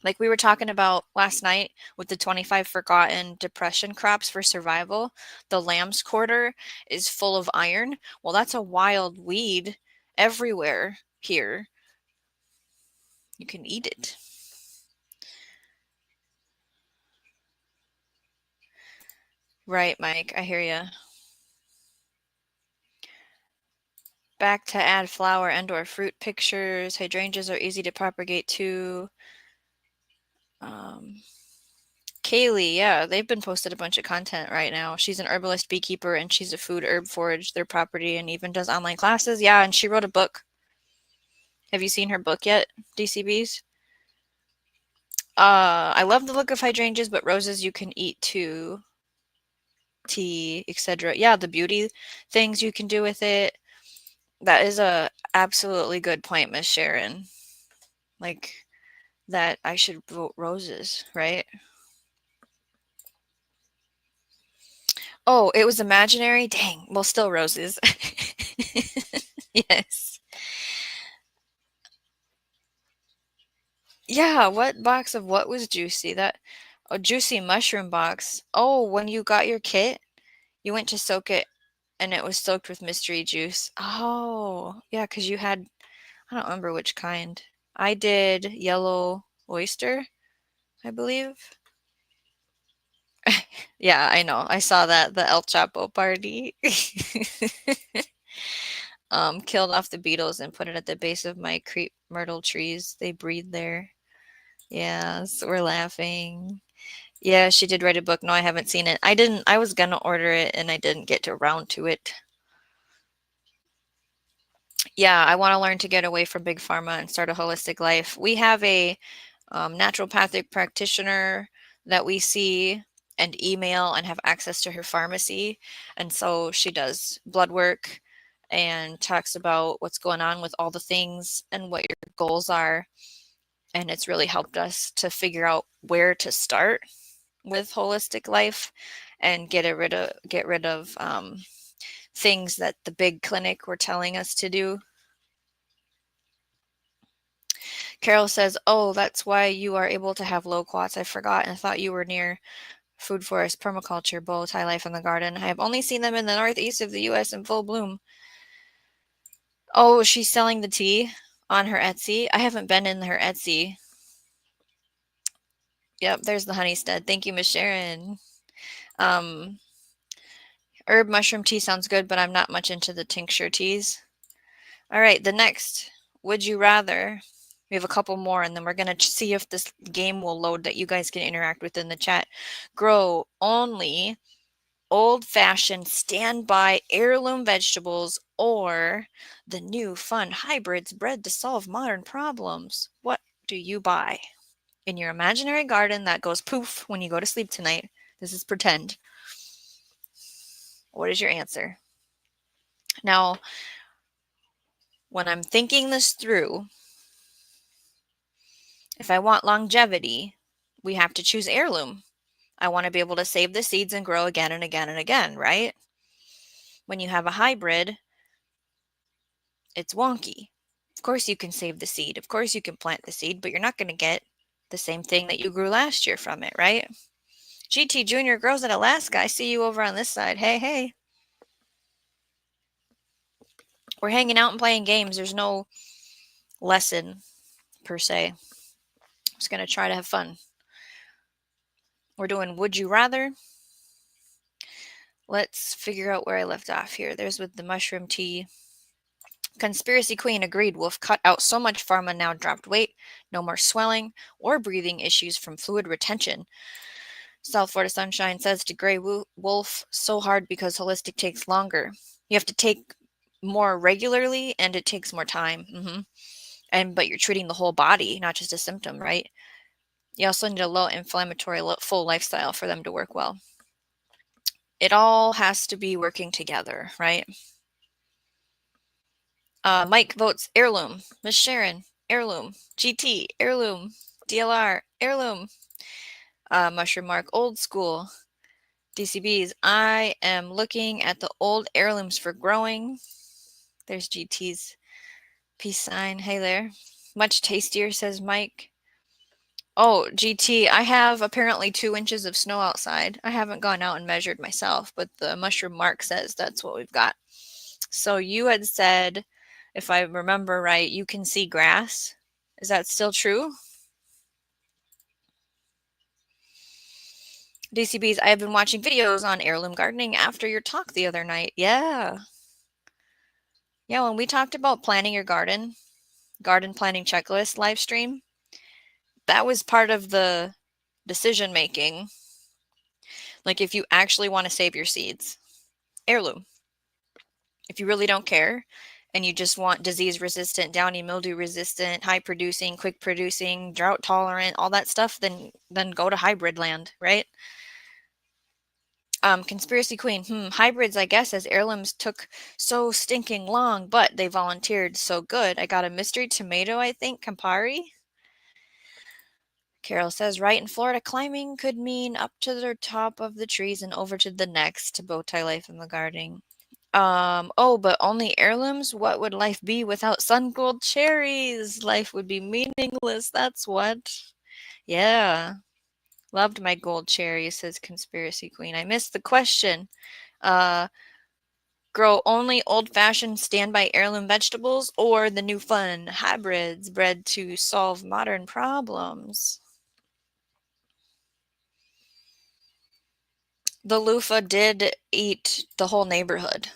Like we were talking about last night with the 25 forgotten depression crops for survival, the lamb's quarter is full of iron. Well, that's a wild weed everywhere here. You can eat it. Right, Mike, I hear you. Back to add flower and/or fruit pictures. Hydrangeas are easy to propagate too. Kaylee, yeah, they've been posted a bunch of content right now. She's an herbalist beekeeper and she's a food herb forage their property and even does online classes. Yeah, and she wrote a book. Have you seen her book yet, DCBs? I love the look of hydrangeas, but roses you can eat too. Tea, etc. Yeah, the beauty things you can do with it. That is a absolutely good point, Miss Sharon. Like that I should vote roses, right? Oh, it was imaginary? Dang. Well, still roses. Yes. Yeah, what box of what was juicy? That a juicy mushroom box. Oh, when you got your kit, you went to soak it and it was soaked with mystery juice. Oh, yeah, because you had, I don't remember which kind. I did yellow oyster, I believe. Yeah, I know. I saw that, the El Chapo party. Killed off the beetles and put it at the base of my crepe myrtle trees. They breed there. Yes, we're laughing. Yeah, she did write a book. No, I haven't seen it. I was gonna order it and I didn't get to round to it. Yeah, I want to learn to get away from big pharma and start a holistic life. We have a naturopathic practitioner that we see and email and have access to her pharmacy. And so she does blood work and talks about what's going on with all the things and what your goals are. And it's really helped us to figure out where to start with holistic life and get rid of things that the big clinic were telling us to do. Carol says, "Oh, that's why you are able to have loquats. I forgot and thought you were near food forest, permaculture, bow tie life in the garden. I have only seen them in the northeast of the U.S. in full bloom." Oh, she's selling the tea on her Etsy. I haven't been in her Etsy. Yep, there's the Honeystead. Thank you, Miss Sharon. Um, herb mushroom tea sounds good, but I'm not much into the tincture teas. All right, the next. Would you rather? We have a couple more, and then we're going to see if this game will load that you guys can interact with in the chat. Grow only old-fashioned standby heirloom vegetables or the new fun hybrids bred to solve modern problems. What do you buy? In your imaginary garden that goes poof when you go to sleep tonight. This is pretend. What is your answer? Now, when I'm thinking this through, if I want longevity, we have to choose heirloom. I want to be able to save the seeds and grow again and again and again, right? When you have a hybrid, it's wonky. Of course you can save the seed. Of course you can plant the seed, but you're not going to get the same thing that you grew last year from it, right? GT Junior grows in Alaska. I see you over on this side. Hey, hey. We're hanging out and playing games. There's no lesson per se. I'm just going to try to have fun. We're doing Would You Rather. Let's figure out where I left off here. There's with the mushroom tea. Conspiracy Queen agreed. Wolf cut out so much pharma, now dropped weight. No more swelling or breathing issues from fluid retention. South Florida Sunshine says to Grey Wolf, so hard because holistic takes longer. You have to take more regularly and it takes more time. But you're treating the whole body, not just a symptom, right? You also need a low inflammatory, full lifestyle for them to work well. It all has to be working together, right? Mike votes heirloom. Miss Sharon, heirloom. GT, heirloom. DLR, heirloom. Mushroom Mark, old school. DCBs, I am looking at the old heirlooms for growing. There's GT's peace sign. Hey there. Much tastier, says Mike. Oh, GT, I have apparently 2 inches of snow outside. I haven't gone out and measured myself, but the Mushroom Mark says that's what we've got. So you had said, if I remember right, you can see grass. Is that still true? DCBs, I have been watching videos on heirloom gardening after your talk the other night. Yeah. Yeah, when we talked about planning your garden planning checklist live stream, that was part of the decision making. Like if you actually want to save your seeds, heirloom. If you really don't care and you just want disease resistant, downy mildew resistant, high producing, quick producing, drought tolerant, all that stuff, then go to hybrid land, right? Conspiracy Queen, hybrids, I guess, as heirlooms took so stinking long, but they volunteered so good. I got a mystery tomato, I think, Campari. Carol says, right in Florida, climbing could mean up to the top of the trees and over to the next. Bowtie life in the gardening. Oh, but only heirlooms? What would life be without sun-gold cherries? Life would be meaningless, that's what. Yeah. Loved my gold cherries, says Conspiracy Queen. I missed the question. Uh, grow only old-fashioned standby heirloom vegetables or the new fun hybrids bred to solve modern problems? The loofah did eat the whole neighborhood.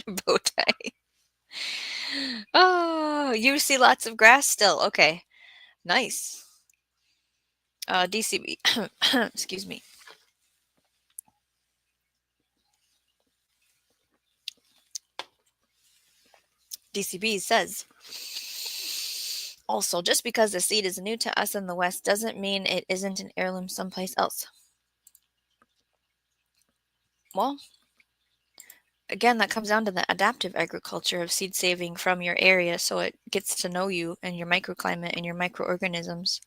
Bowtie. Oh, you see lots of grass still. Okay, nice. DCB, excuse me. DCB says, also, just because the seed is new to us in the West doesn't mean it isn't an heirloom someplace else. Well, again, that comes down to the adaptive agriculture of seed saving from your area so it gets to know you and your microclimate and your microorganisms.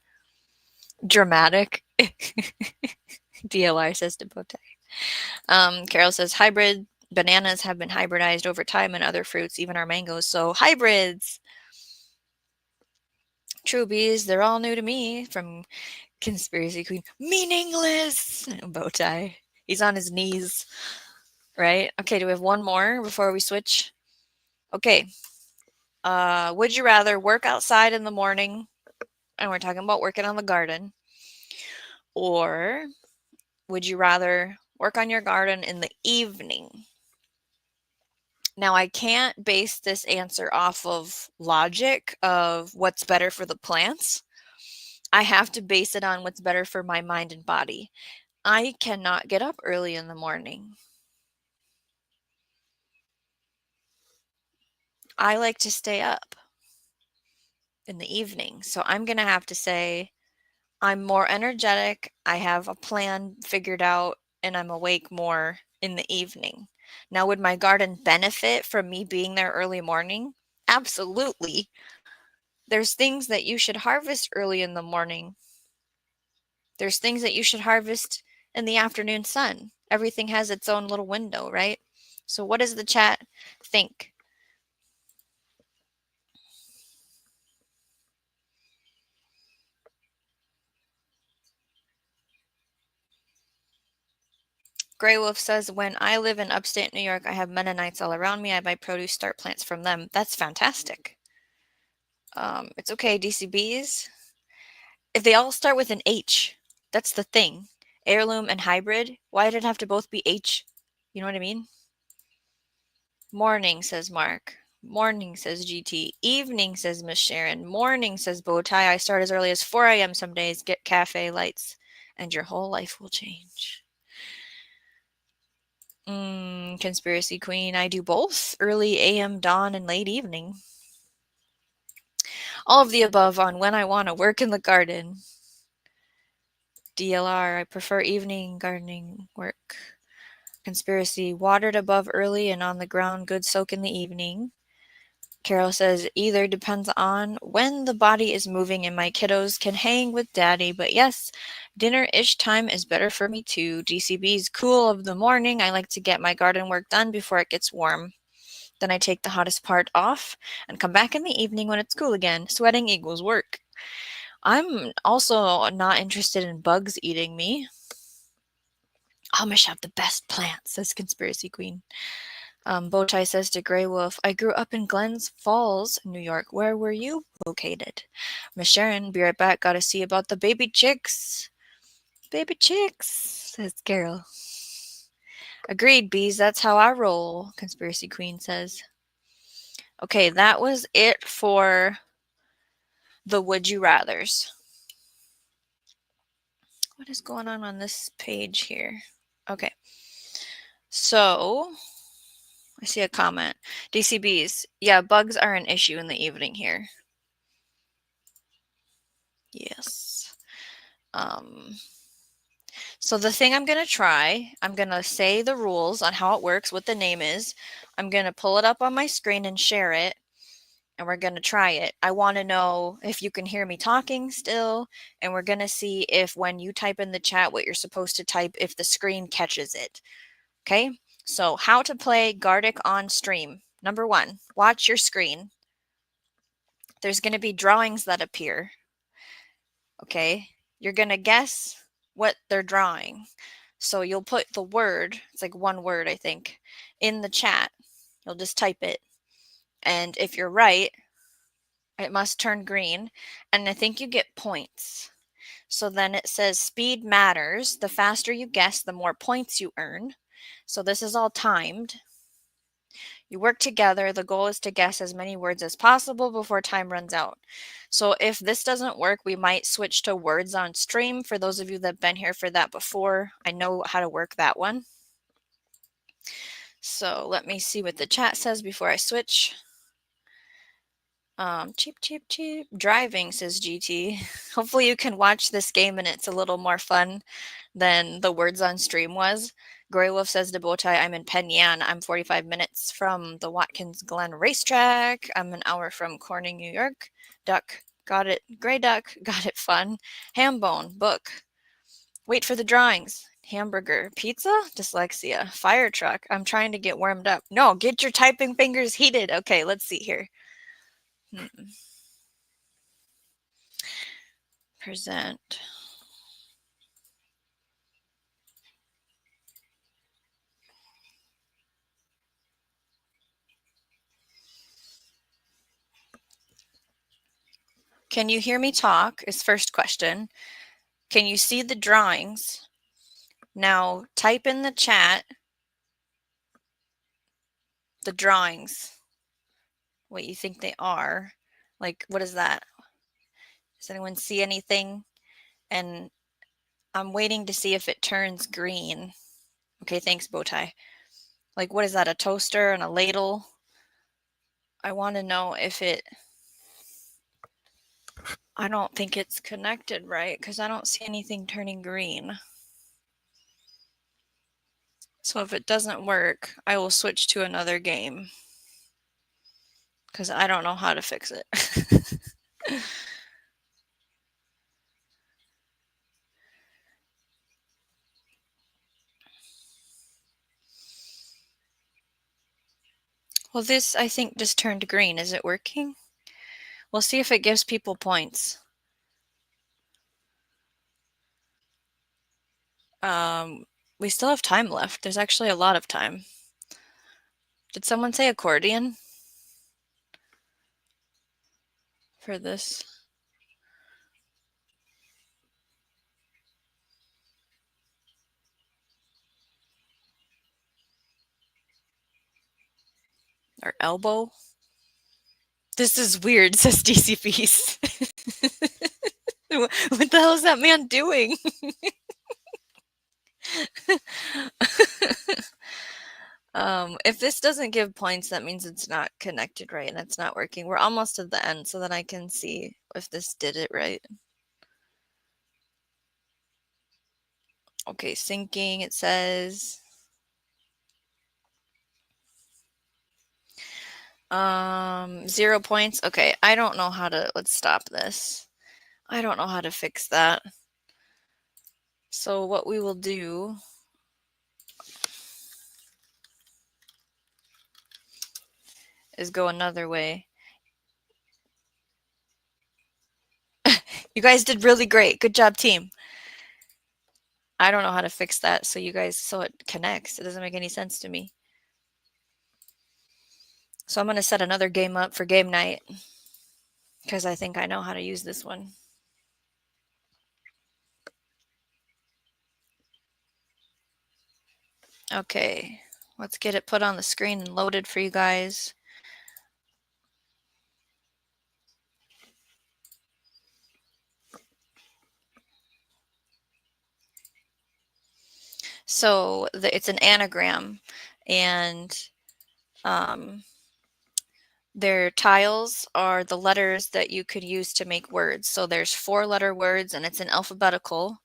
Dramatic. DLR says to Bote. Carol says hybrid bananas have been hybridized over time and other fruits, even our mangoes. So hybrids. True bees, they're all new to me. From Conspiracy Queen. Meaningless. Bowtie. He's on his knees. Right? Okay, do we have one more before we switch? Okay. Would you rather work outside in the morning, and we're talking about working on the garden, or would you rather work on your garden in the evening? Now, I can't base this answer off of logic of what's better for the plants. I have to base it on what's better for my mind and body. I cannot get up early in the morning. I like to stay up in the evening. So I'm going to have to say I'm more energetic. I have a plan figured out and I'm awake more in the evening. Now, would my garden benefit from me being there early morning? Absolutely. There's things that you should harvest early in the morning. There's things that you should harvest in the afternoon sun. Everything has its own little window, right? So what does the chat think? Grey Wolf says, when I live in upstate New York, I have Mennonites all around me. I buy produce, start plants from them. That's fantastic. It's okay, DCBs. If they all start with an H, that's the thing. Heirloom and hybrid, why did it have to both be H? You know what I mean? Morning, says Mark. Morning, says GT. Evening, says Miss Sharon. Morning, says Bowtie. I start as early as 4 a.m. some days. Get cafe lights, and your whole life will change. Conspiracy Queen. I do both. Early AM, dawn, and late evening. All of the above on when I want to work in the garden. DLR, I prefer evening gardening work. Conspiracy, watered above early and on the ground, good soak in the evening. Carol says, either depends on when the body is moving and my kiddos can hang with daddy, but yes, dinner-ish time is better for me too. DCB's cool of the morning. I like to get my garden work done before it gets warm. Then I take the hottest part off and come back in the evening when it's cool again. Sweating equals work. I'm also not interested in bugs eating me. Amish have the best plants, says Conspiracy Queen. Bowtie says to Grey Wolf, I grew up in Glens Falls, New York. Where were you located? Miss Sharon, be right back. Gotta see about the baby chicks. Baby chicks, says Carol. Agreed, bees. That's how I roll, Conspiracy Queen says. Okay, that was it for the Would You Rathers. What is going on this page here? Okay. So, I see a comment. DCBs. Yeah, bugs are an issue in the evening here. Yes. So the thing I'm going to try, I'm going to say the rules on how it works, what the name is. I'm going to pull it up on my screen and share it, and we're going to try it. I want to know if you can hear me talking still, and we're going to see if when you type in the chat what you're supposed to type, if the screen catches it. Okay? So how to play Gartic on stream. Number 1, watch your screen. There's going to be drawings that appear. Okay? You're going to guess what they're drawing. So you'll put the word, it's like one word, I think, in the chat. You'll just type it. And if you're right, it must turn green. And I think you get points. So then it says speed matters. The faster you guess, the more points you earn. So this is all timed. You work together. The goal is to guess as many words as possible before time runs out. So if this doesn't work, we might switch to words on stream. For those of you that have been here for that before, I know how to work that one. So let me see what the chat says before I switch. Cheap, cheap, cheap. Driving, says GT. Hopefully you can watch this game and it's a little more fun than the words on stream was. Grey Wolf says to Bowtie, I'm in Penn Yan. I'm 45 minutes from the Watkins Glen racetrack. I'm an hour from Corning, New York. Duck, got it. Gray duck, got it fun. Hambone, book. Wait for the drawings. Hamburger. Pizza? Dyslexia. Fire truck. I'm trying to get warmed up. No, get your typing fingers heated. Okay, let's see here. Present. Can you hear me talk? Is first question. Can you see the drawings? Now type in the chat the drawings. What you think they are. Like, what is that? Does anyone see anything? And I'm waiting to see if it turns green. Okay, thanks, Bowtie. Like, what is that? A toaster and a ladle? I want to know if it... I don't think it's connected right because I don't see anything turning green. So if it doesn't work, I will switch to another game because I don't know how to fix it. Well, this, I think, just turned green. Is it working? We'll see if it gives people points. We still have time left. There's actually a lot of time. Did someone say accordion for this? Or elbow? This is weird, says DC Beast. What the hell is that man doing? If this doesn't give points, that means it's not connected right and it's not working. We're almost at the end so that I can see if this did it right. Okay, syncing, it says. 0 points. Okay, I don't know how to, let's stop this. I don't know how to fix that. So what we will do is go another way. You guys did really great. Good job, team. I don't know how to fix that so you guys, so it connects. It doesn't make any sense to me. So I'm going to set another game up for game night because I think I know how to use this one. Okay, let's get it put on the screen and loaded for you guys. So it's an anagram, and their tiles are the letters that you could use to make words. So there's 4-letter words, and it's in alphabetical,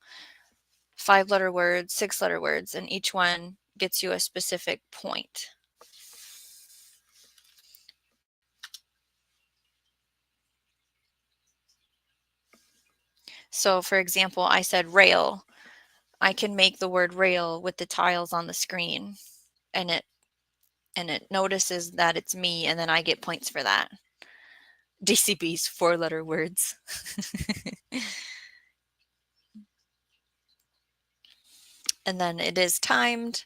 5-letter words, 6-letter words, and each one gets you a specific point. So for example, I said rail. I can make the word rail with the tiles on the screen, and it notices that it's me, and then I get points for that. DCB's 4-letter words. And then it is timed.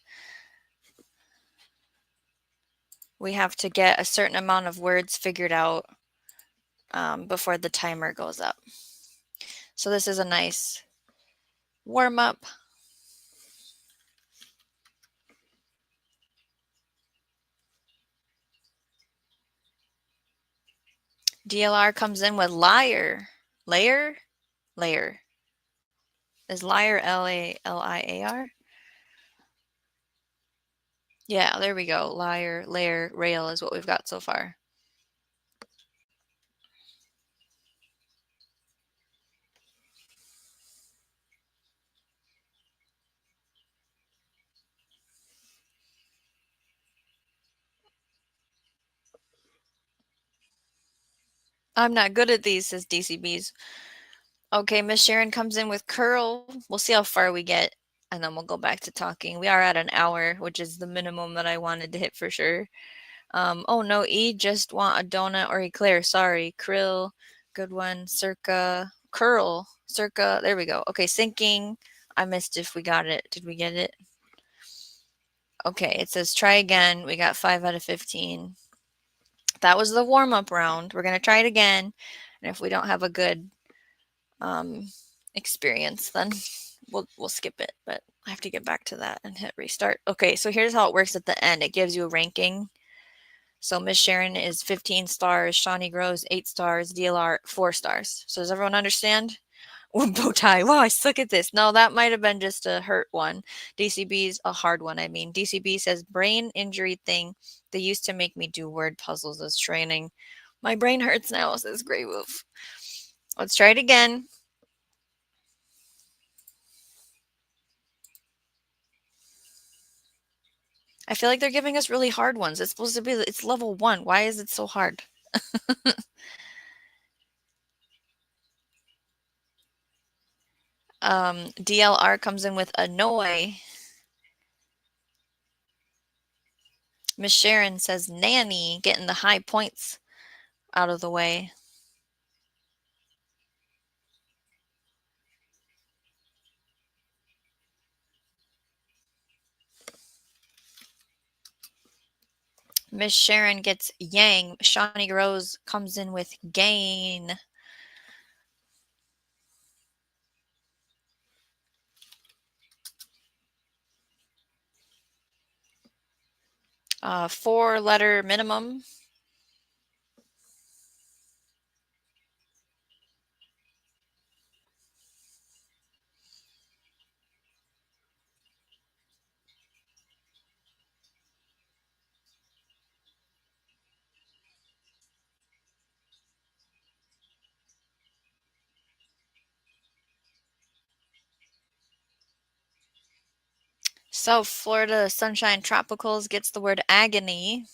We have to get a certain amount of words figured out before the timer goes up. So this is a nice warm up. DLR comes in with liar. Layer? Layer. Is liar L-A-L-I-A-R? Yeah, there we go. Liar, layer, rail is what we've got so far. I'm not good at these, says DCBs. Okay, Miss Sharon comes in with curl. We'll see how far we get, and then we'll go back to talking. We are at an hour, which is the minimum that I wanted to hit for sure. Oh no, E just want a donut or eclair. Sorry, krill, good one. Circa, curl, circa. There we go. Okay, syncing. I missed if we got it. Did we get it? Okay, it says try again. We got 5 out of 15. That was the warm up round. We're gonna try it again, and if we don't have a good experience, then we'll skip it. But I have to get back to that and hit restart. Okay, so here's how it works at the end. It gives you a ranking. So Miss Sharon is 15 stars, Shawnee Grows 8 stars, DLR 4 stars. So does everyone understand? Bow tie. Wow, I suck at this. No, that might have been just a hurt one. DCB's a hard one. I mean, DCB says brain injury thing. They used to make me do word puzzles as training. My brain hurts now, says Grey Wolf. Let's try it again. I feel like they're giving us really hard ones. It's supposed to be, it's level 1. Why is it so hard? DLR comes in with annoy. Miss Sharon says nanny, getting the high points out of the way. Miss Sharon gets yang. Shawnee Rose comes in with gain. Four-letter minimum. South Florida Sunshine Tropicals gets the word agony.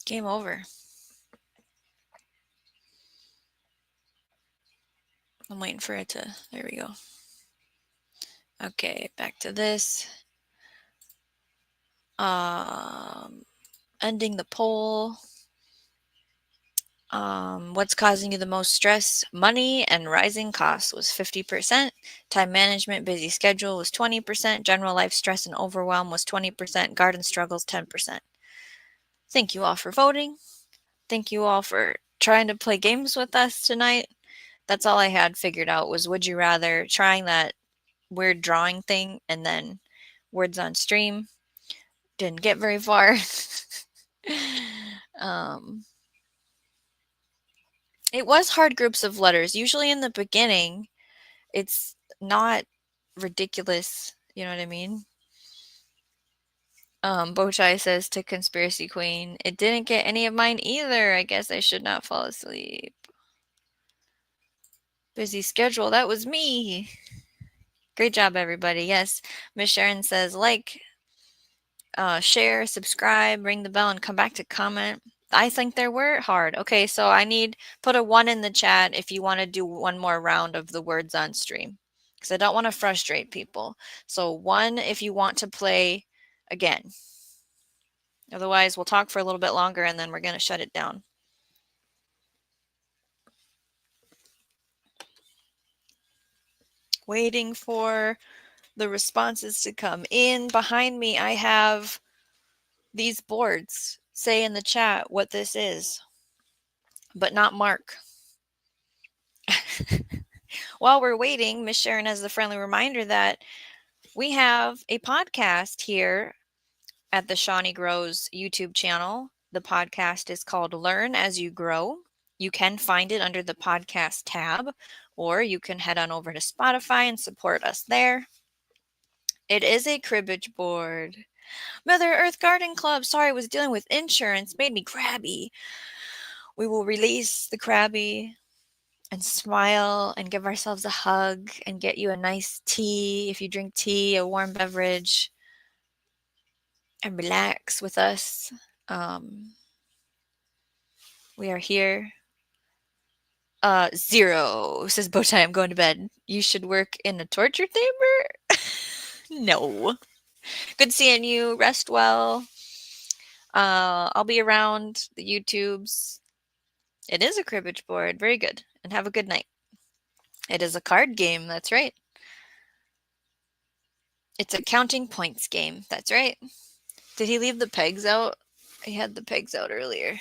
Game over. I'm waiting for it to, there we go. Okay, back to this. Ending the poll. What's causing you the most stress? Money and rising costs was 50%. Time management, busy schedule was 20%. General life stress and overwhelm was 20%. Garden struggles, 10%. Thank you all for voting. Thank you all for trying to play games with us tonight. That's all I had figured out was would you rather trying that weird drawing thing and then words on stream. Didn't get very far. It was hard groups of letters. Usually in the beginning, it's not ridiculous. You know what I mean? Bowtie says to Conspiracy Queen, it didn't get any of mine either. I guess I should not fall asleep. Busy schedule. That was me. Great job, everybody. Yes, Miss Sharon says share, subscribe, ring the bell, and come back to comment. I think there were hard. Okay, so I need put a 1 in the chat if you want to do one more round of the words on stream, because I don't want to frustrate people. So 1 if you want to play again. Otherwise, we'll talk for a little bit longer and then we're going to shut it down. Waiting for the responses to come in. Behind me, I have these boards. Say in the chat what this is, but not Mark. While we're waiting, Miss Sharon has the friendly reminder that we have a podcast here at the Shawnee Grows YouTube channel. The podcast is called Learn As You Grow. You can find it under the podcast tab, or you can head on over to Spotify and support us there. It is a cribbage board. Mother Earth Garden Club, sorry, I was dealing with insurance, made me crabby. We will release the crabby and smile and give ourselves a hug and get you a nice tea, if you drink tea, a warm beverage, and relax with us. We are here. 0 says Bowtie, I'm going to bed. You should work in a torture chamber? No. Good seeing you. Rest well. I'll be around the YouTubes. It is a cribbage board. Very good. And have a good night. It is a card game. That's right. It's a counting points game. That's right. Did he leave the pegs out? He had the pegs out earlier.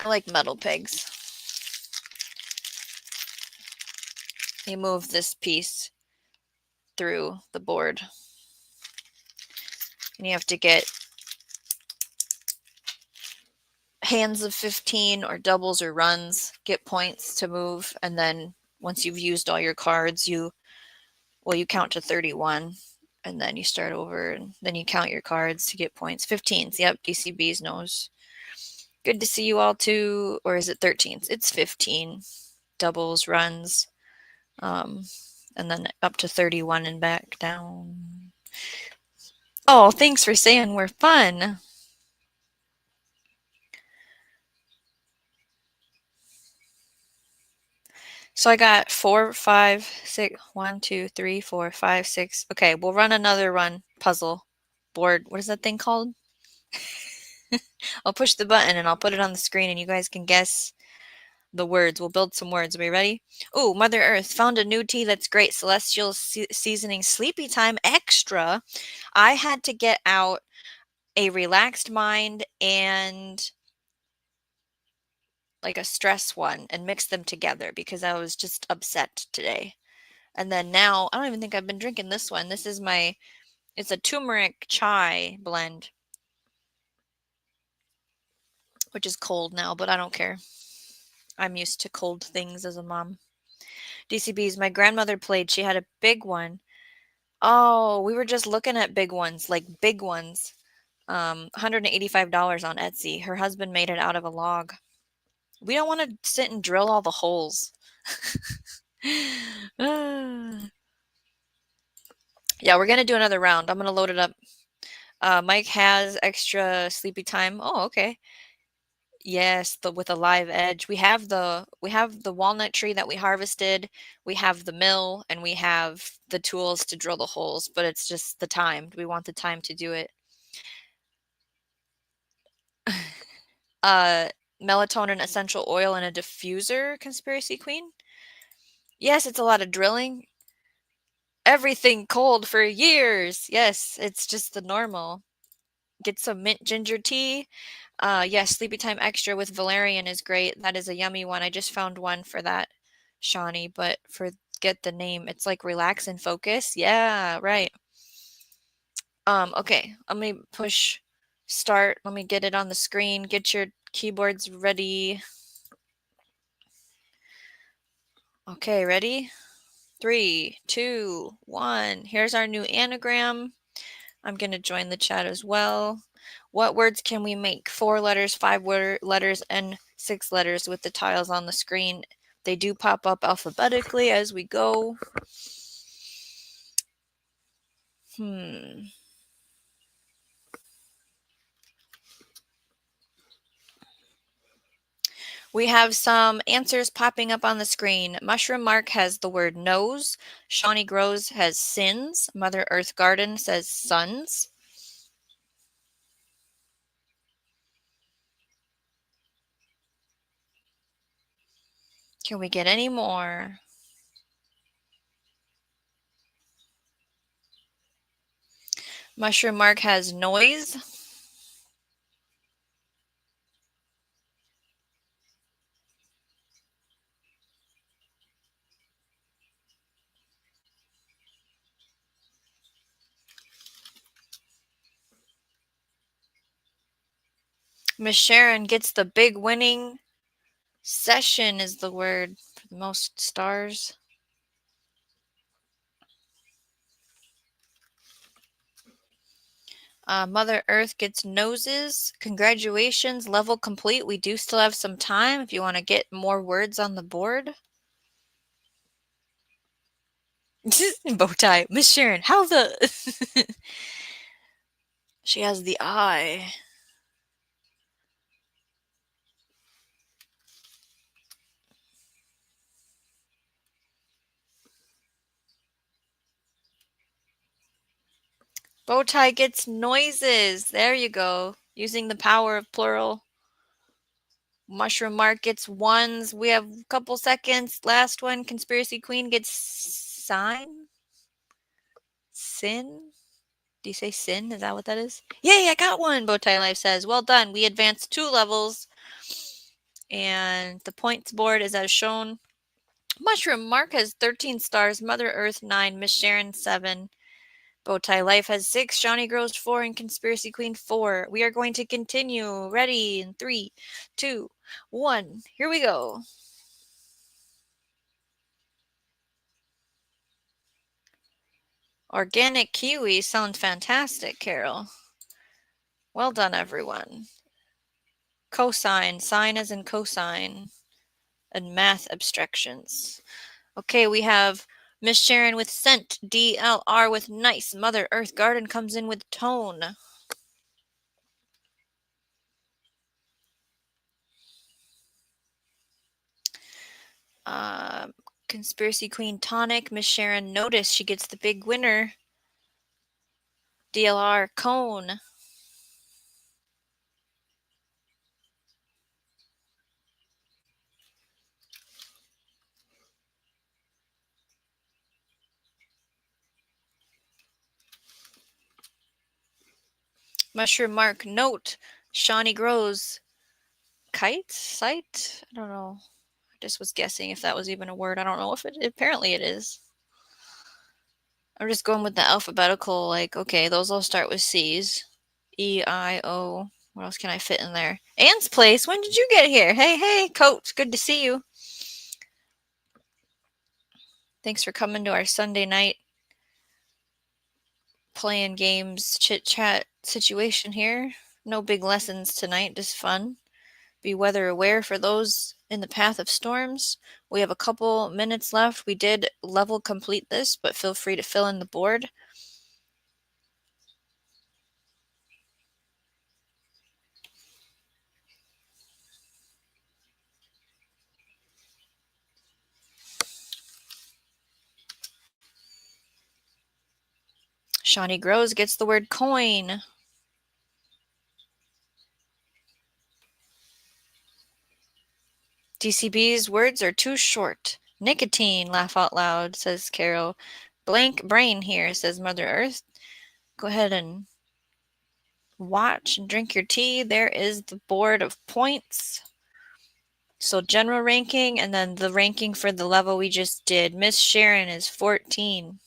I like metal pegs. You move this piece through the board. And you have to get hands of 15 or doubles or runs, get points to move, and then once you've used all your cards, you count to 31, and then you start over, and then you count your cards to get points. 15s, yep, DCBs knows. Good to see you all too, or is it 13s? It's 15, doubles, runs, and then up to 31 and back down. Oh, thanks for saying we're fun. So I got 4, 5, 6, 1, 2, 3, 4, 5, 6. Okay, we'll run another run puzzle board. What is that thing called? I'll push the button and I'll put it on the screen and you guys can guess the words. We'll build some words. Are we ready? Ooh, Mother Earth found a new tea that's great. Celestial seasoning sleepy time extra. I had to get out a relaxed mind and like a stress one and mix them together because I was just upset today. And then now, I don't even think I've been drinking this one. This is it's a turmeric chai blend, which is cold now, but I don't care. I'm used to cold things as a mom. DCBs, my grandmother played. She had a big one. Oh, we were just looking at big ones, like big ones. $185 on Etsy. Her husband made it out of a log. We don't want to sit and drill all the holes. Yeah, we're gonna do another round. I'm gonna load it up. Mike has extra sleepy time. Oh, okay. Yes, with a live edge. We have the walnut tree that we harvested. We have the mill and we have the tools to drill the holes, but it's just the time. We want the time to do it. Uh, Melatonin essential oil and a diffuser, conspiracy queen. Yes, it's a lot of drilling. Everything cold for years. Yes, it's just the normal. Get some mint ginger tea. Yes, Sleepy Time Extra with valerian is great. That is a yummy one. I just found one for that, Shawnee, but forget the name. It's like relax and focus. Yeah, right. Okay. Let me push start. Let me get it on the screen. Get your keyboards ready. Okay, ready? 3, 2, 1. Here's our new anagram. I'm going to join the chat as well. What words can we make? 4 letters, 5 letters, and 6 letters with the tiles on the screen. They do pop up alphabetically as we go. We have some answers popping up on the screen. Mushroom Mark has the word nose. Shawnee Grows has sins. Mother Earth Garden says sons. Can we get any more? Mushroom Mark has noise. Miss Sharon gets the big winning. Session is the word for the most stars. Mother Earth gets noses. Congratulations, level complete. We do still have some time if you want to get more words on the board. Bow tie. Miss Sharon, how the... She has the eye. Bow tie gets noises. There you go. Using the power of plural. Mushroom Mark gets ones. We have a couple seconds. Last one. Conspiracy Queen gets sign. Sin. Do you say sin? Is that what that is? Yay, I got one, Bowtie Life says. Well done. We advanced 2 levels. And the points board is as shown. Mushroom Mark has 13 stars. Mother Earth 9. Miss Sharon 7. Bowtie Life has 6. Shawnee Grows 4. And Conspiracy Queen 4. We are going to continue. Ready in 3, 2, 1. Here we go. Organic kiwi sounds fantastic, Carol. Well done, everyone. Cosine. Sine as in cosine. And math abstractions. Okay, we have Miss Sharon with scent. DLR with nice. Mother Earth Garden comes in with tone. Conspiracy Queen tonic. Miss Sharon notice. She gets the big winner. DLR cone. Mushroom Mark, note, Shawnee grows. Kite? Sight? I don't know. I just was guessing if that was even a word. I don't know if apparently it is. I'm just going with the alphabetical, like, okay, those all start with C's. E, I, O. What else can I fit in there? Ann's Place, when did you get here? Hey, Coach, good to see you. Thanks for coming to our Sunday night playing games, chit-chat situation here. No big lessons tonight, just fun. Be weather aware for those in the path of storms. We have a couple minutes left. We did level complete this, but feel free to fill in the board. Shawnee Grows gets the word coin. DCB's words are too short. Nicotine, laugh out loud, says Carol. Blank brain here, says Mother Earth. Go ahead and watch and drink your tea. There is the board of points. So general ranking and then the ranking for the level we just did. Miss Sharon is 14.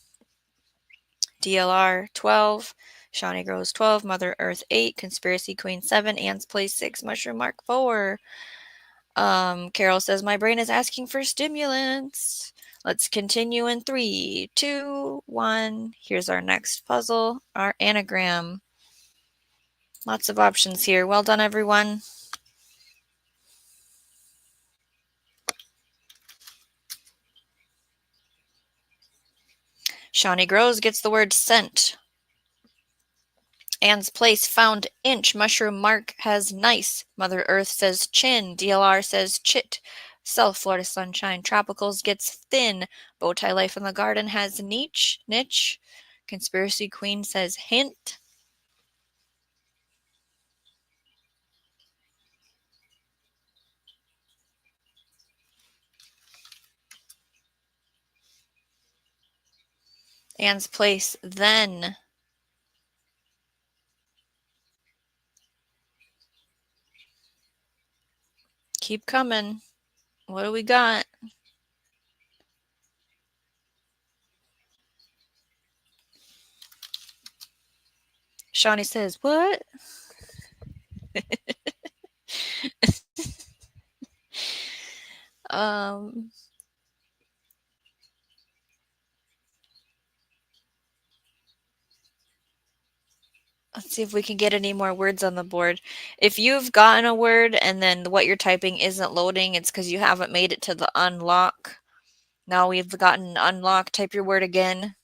DLR 12. Shawnee Grows 12. Mother Earth 8. Conspiracy Queen 7. Ann's Place 6. Mushroom Mark 4. Carol says, my brain is asking for stimulants. Let's continue in 3, 2, 1. Here's our next puzzle, our anagram. Lots of options here. Well done, everyone. Shawnee Grows gets the word scent. Ann's Place found inch. Mushroom Mark has nice. Mother Earth says chin. DLR says chit. South Florida Sunshine Tropicals gets thin. Bowtie Life in the Garden has niche. Conspiracy Queen says hint. Ann's Place then. Keep coming. What do we got? Shawnee says, what? um, let's see if we can get any more words on the board. If you've gotten a word and then what you're typing isn't loading, it's because you haven't made it to the unlock. Now we've gotten unlock. Type your word again.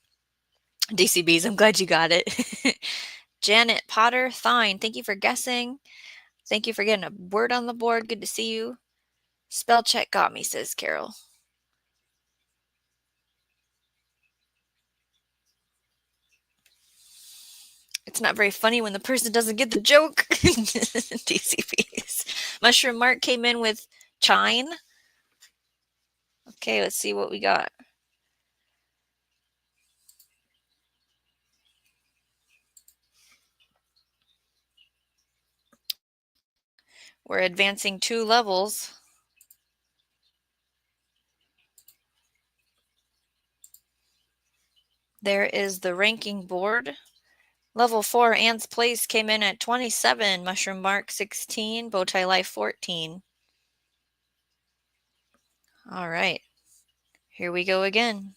DCBs, I'm glad you got it. Janet Potter Thine, thank you for guessing. Thank you for getting a word on the board. Good to see you. Spell check got me, says Carol. It's not very funny when the person doesn't get the joke. DCPs. Mushroom Mark came in with chine. Okay, let's see what we got. We're advancing 2 levels. There is the ranking board. Level 4, Ant's Place came in at 27, Mushroom Mark 16, Bowtie Life 14. All right, here we go again.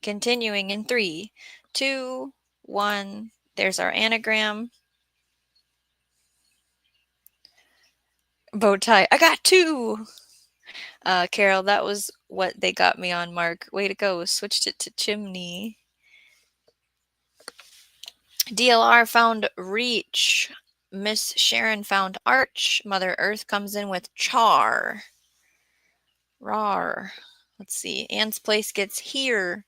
Continuing in 3, 2, 1. There's our anagram. Bowtie, I got 2. Carol, that was what they got me on, Mark. Way to go. Switched it to chimney. DLR found reach. Miss Sharon found arch. Mother Earth comes in with char. Rar. Let's see. Ann's Place gets here.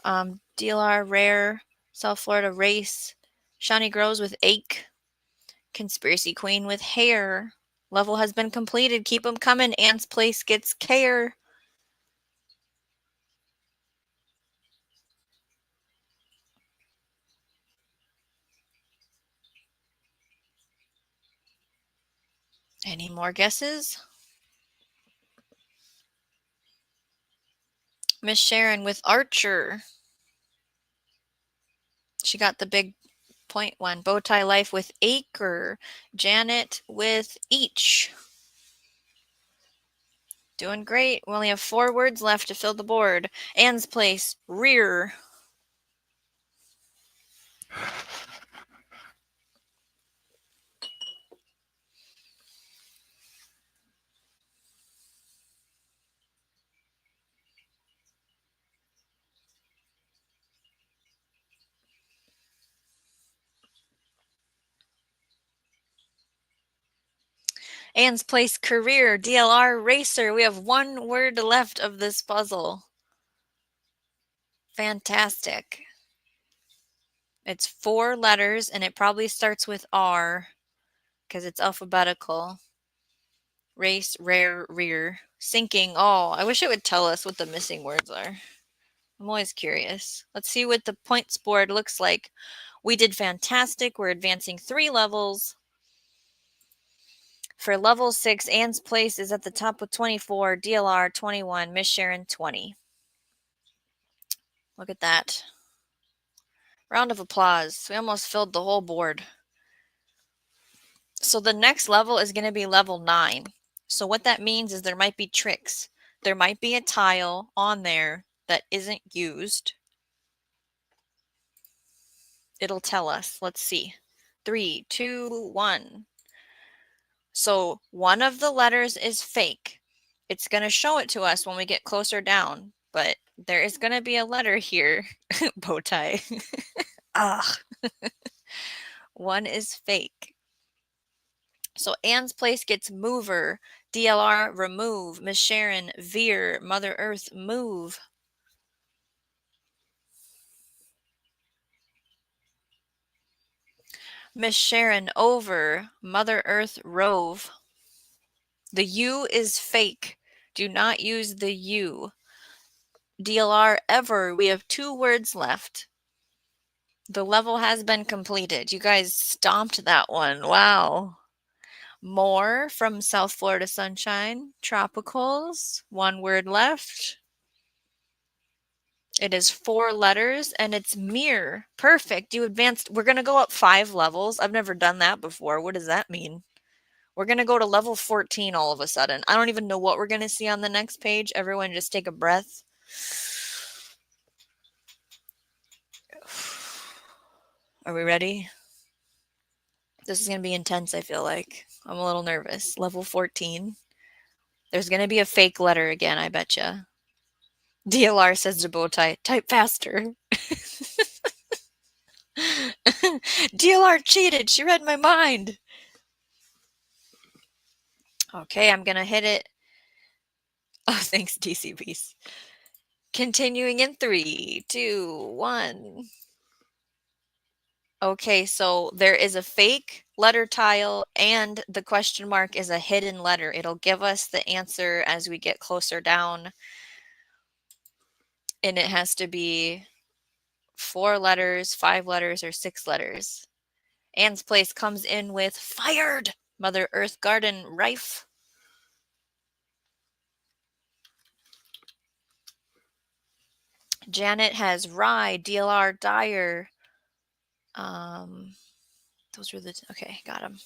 DLR rare. South Florida race. Shawnee Grows with ache. Conspiracy Queen with hair. Level has been completed. Keep them coming. Ann's Place gets care. Any more guesses? Miss Sharon with Archer. She got the big point one. Bowtie Life with Acre. Janet with Each. Doing great. We only have 4 words left to fill the board. Anne's Place, Rear. Anne's Place, Career. DLR, Racer. We have 1 word left of this puzzle. Fantastic. It's 4 letters, and it probably starts with R because it's alphabetical. Race, rare, rear. Sinking. Oh, I wish it would tell us what the missing words are. I'm always curious. Let's see what the points board looks like. We did fantastic. We're advancing 3 levels. For level 6, Anne's Place is at the top with 24, DLR 21, Miss Sharon 20. Look at that. Round of applause. We almost filled the whole board. So the next level is going to be level 9. So what that means is there might be tricks. There might be a tile on there that isn't used. It'll tell us. Let's see. 3, 2, 1. So one of the letters is fake. It's going to show it to us when we get closer down, but there is going to be a letter here. Bow tie. Ugh. One is fake. So Anne's Place gets mover. DLR, remove. Miss Sharon, veer. Mother Earth, move. Miss Sharon, over. Mother Earth, rove. The U is fake. Do not use the U. DLR, ever. We have 2 words left. The level has been completed. You guys stomped that one. Wow. More from South Florida Sunshine. Tropicals. 1 word left. It is 4 letters and it's mirror. Perfect. You advanced. We're going to go up 5 levels. I've never done that before. What does that mean? We're going to go to level 14 all of a sudden. I don't even know what we're going to see on the next page. Everyone just take a breath. Are we ready? This is going to be intense, I feel like. I'm a little nervous. Level 14. There's going to be a fake letter again, I betcha. DLR says to Bowtie, type faster. DLR cheated. She read my mind. Okay, I'm going to hit it. Oh, thanks, DC Beast. Continuing in 3, 2, 1. Okay, so there is a fake letter tile and the question mark is a hidden letter. It'll give us the answer as we get closer down. And it has to be 4 letters, 5 letters, or 6 letters. Anne's Place comes in with fired. Mother Earth Garden, rife. Janet has rye, DLR, dire. Those were the, okay, got them.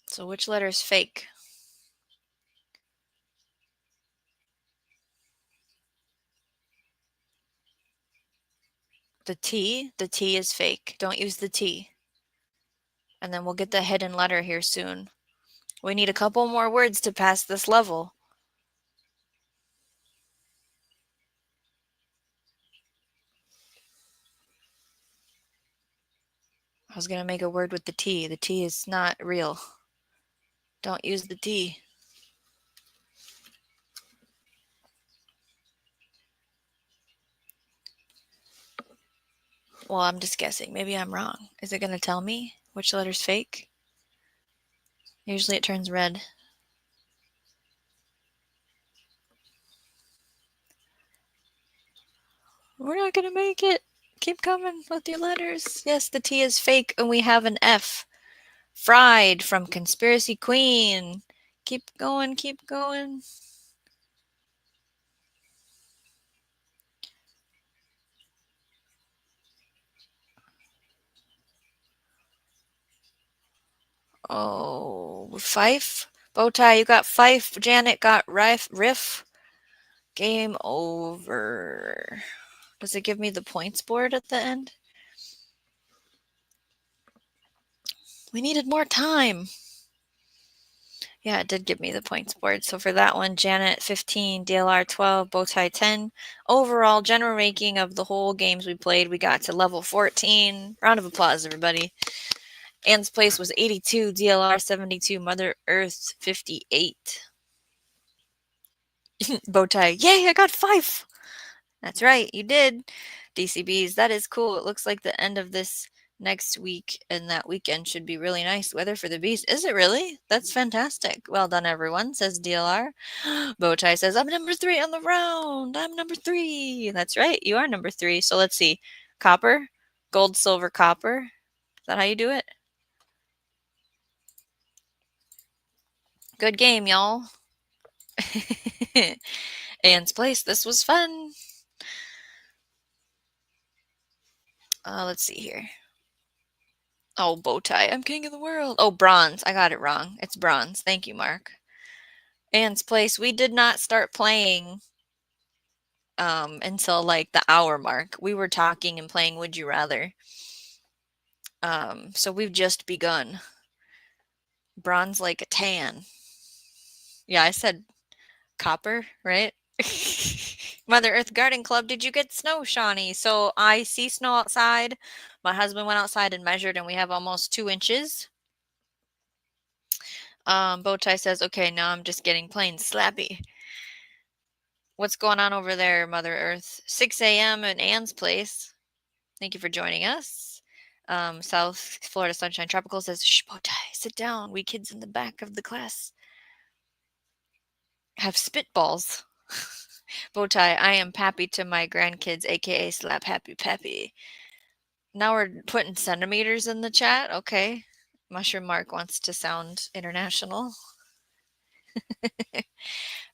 So which letter is fake? The T is fake. Don't use the T. And then we'll get the hidden letter here soon. We need a couple more words to pass this level. I was going to make a word with the T. The T is not real. Don't use the T. Well, I'm just guessing. Maybe I'm wrong. Is it going to tell me which letter's fake? Usually it turns red. We're not gonna make it. Keep coming with your letters. Yes, the T is fake, and we have an F. Fried from Conspiracy Queen. Keep going, keep going. Oh, Fife? Bowtie, you got Fife. Janet got Riff. Game over. Does it give me the points board at the end? We needed more time. Yeah, it did give me the points board. So for that one, Janet 15, DLR 12, Bowtie 10. Overall general ranking of the whole games we played, we got to level 14. Round of applause, everybody. Anne's place was 82, DLR 72, Mother Earth 58. Bowtie, yay, I got 5. That's right, you did. DCBs, that is cool. It looks like the end of this next week and that weekend should be really nice weather for the bees. Is it really? That's fantastic. Well done, everyone, says DLR. Bowtie says, I'm number 3 on the round. I'm number 3. That's right, you are number 3. So let's see. Copper, gold, silver, copper. Is that how you do it? Good game, y'all. Anne's place, this was fun. Let's see here. Oh, Bowtie, I'm king of the world. Oh, bronze. I got it wrong. It's bronze. Thank you, Mark. Anne's place. We did not start playing until like the hour mark. We were talking and playing Would You Rather. So we've just begun. Bronze like a tan. Yeah, I said copper, right? Mother Earth Garden Club, did you get snow, Shawnee? So I see snow outside. My husband went outside and measured, and we have almost 2 inches. Bowtie says, okay, now I'm just getting plain slappy. What's going on over there, Mother Earth? 6 a.m. at Anne's place. Thank you for joining us. South Florida Sunshine Tropical says, shh, Bowtie, sit down. We kids in the back of the class have spitballs. Bowtie, I am pappy to my grandkids, aka slap happy pappy. Now we're putting centimeters in the chat. Okay. Mushroom Mark wants to sound international.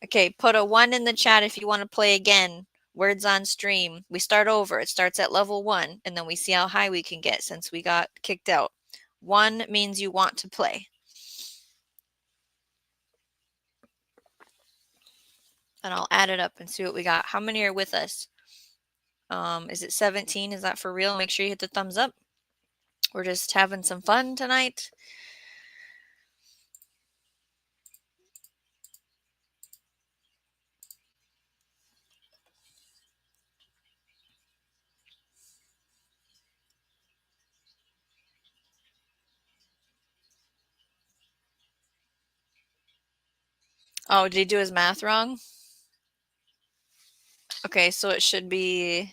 Okay, put a 1 in the chat if you want to play again. Words on stream. We start over. It starts at level 1, and then we see how high we can get since we got kicked out. 1 means you want to play. And I'll add it up and see what we got. How many are with us? Is it 17? Is that for real? Make sure you hit the thumbs up. We're just having some fun tonight. Oh, did he do his math wrong? Okay, so it should be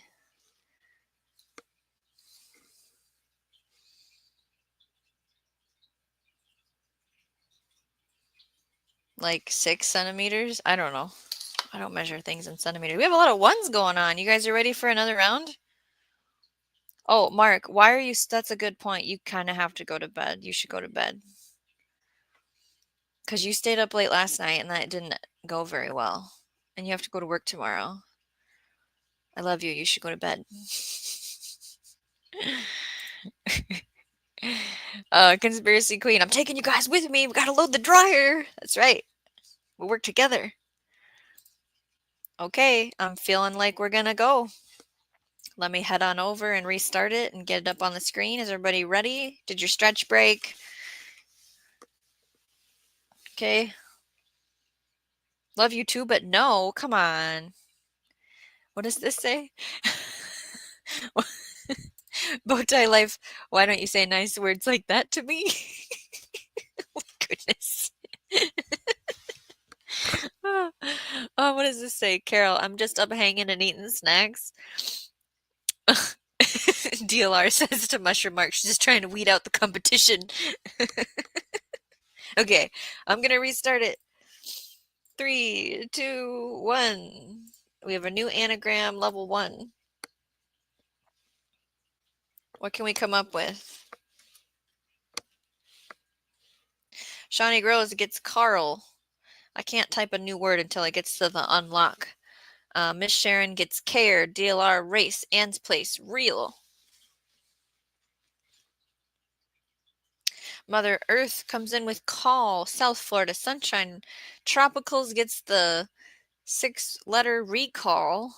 like 6 centimeters. I don't know. I don't measure things in centimeters. We have a lot of 1s going on. You guys are ready for another round? Oh, Mark, why are you? That's a good point. You kind of have to go to bed. You should go to bed. Because you stayed up late last night and that didn't go very well. And you have to go to work tomorrow. I love you. You should go to bed. Conspiracy Queen, I'm taking you guys with me. We gotta load the dryer. That's right. We'll work together. Okay, I'm feeling like we're gonna go. Let me head on over and restart it and get it up on the screen. Is everybody ready? Did your stretch break? Okay. Love you too, but no. Come on. What does this say? Bowtie life. Why don't you say nice words like that to me? Oh, goodness. Oh, what does this say? Carol, I'm just up hanging and eating snacks. DLR says to Mushroom Mark, she's just trying to weed out the competition. Okay, I'm going to restart it. 3, 2, 1. We have a new anagram, level 1. What can we come up with? Shawnee Grows gets Carl. I can't type a new word until it gets to the unlock. Miss Sharon gets Care, DLR, Race, Ann's Place, Real. Mother Earth comes in with Call, South Florida, Sunshine. Tropicals gets the 6-letter Recall.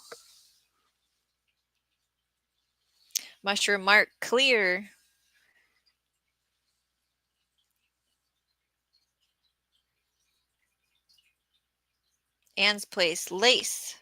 Mushroom Mark, Clear. Ann's Place, Lace.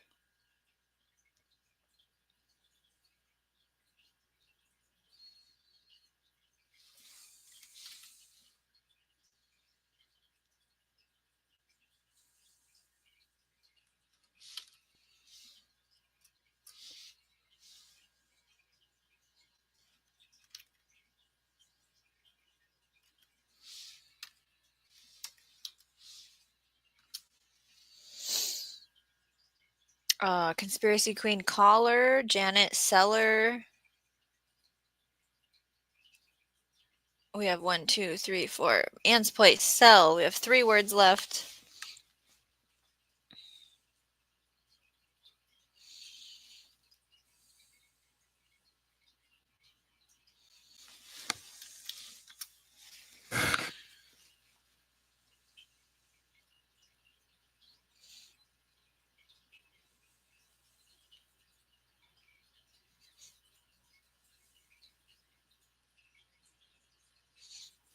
Conspiracy Queen, Caller. Janet, Seller. We have 1, 2, 3, 4. Ann's Place, Sell. We have 3 words left.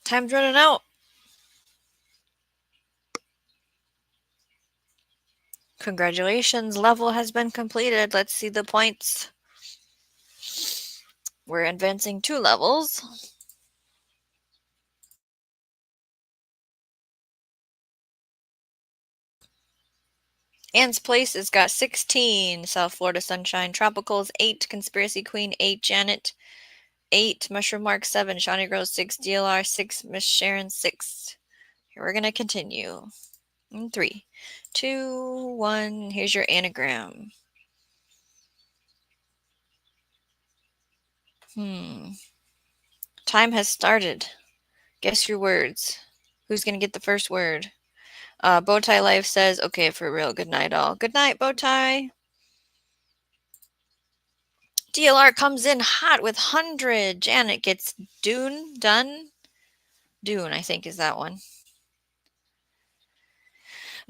Time's running out. Congratulations, level has been completed. Let's see the points. We're advancing 2 levels. Ann's Place has got 16. South Florida Sunshine. Tropicals, 8. Conspiracy Queen, 8. Janet, 8. Mushroom Mark, 7. Shawnee Grows, 6. DLR, 6. Miss Sharon, 6. Here we're going to continue. In 3, 2, 1. Here's your anagram. Time has started. Guess your words. Who's going to get the first word? Bowtie Life says, okay, for real. Good night, all. Good night, Bowtie. DLR comes in hot with 100. Janet gets Dune. Dune, I think, is that one.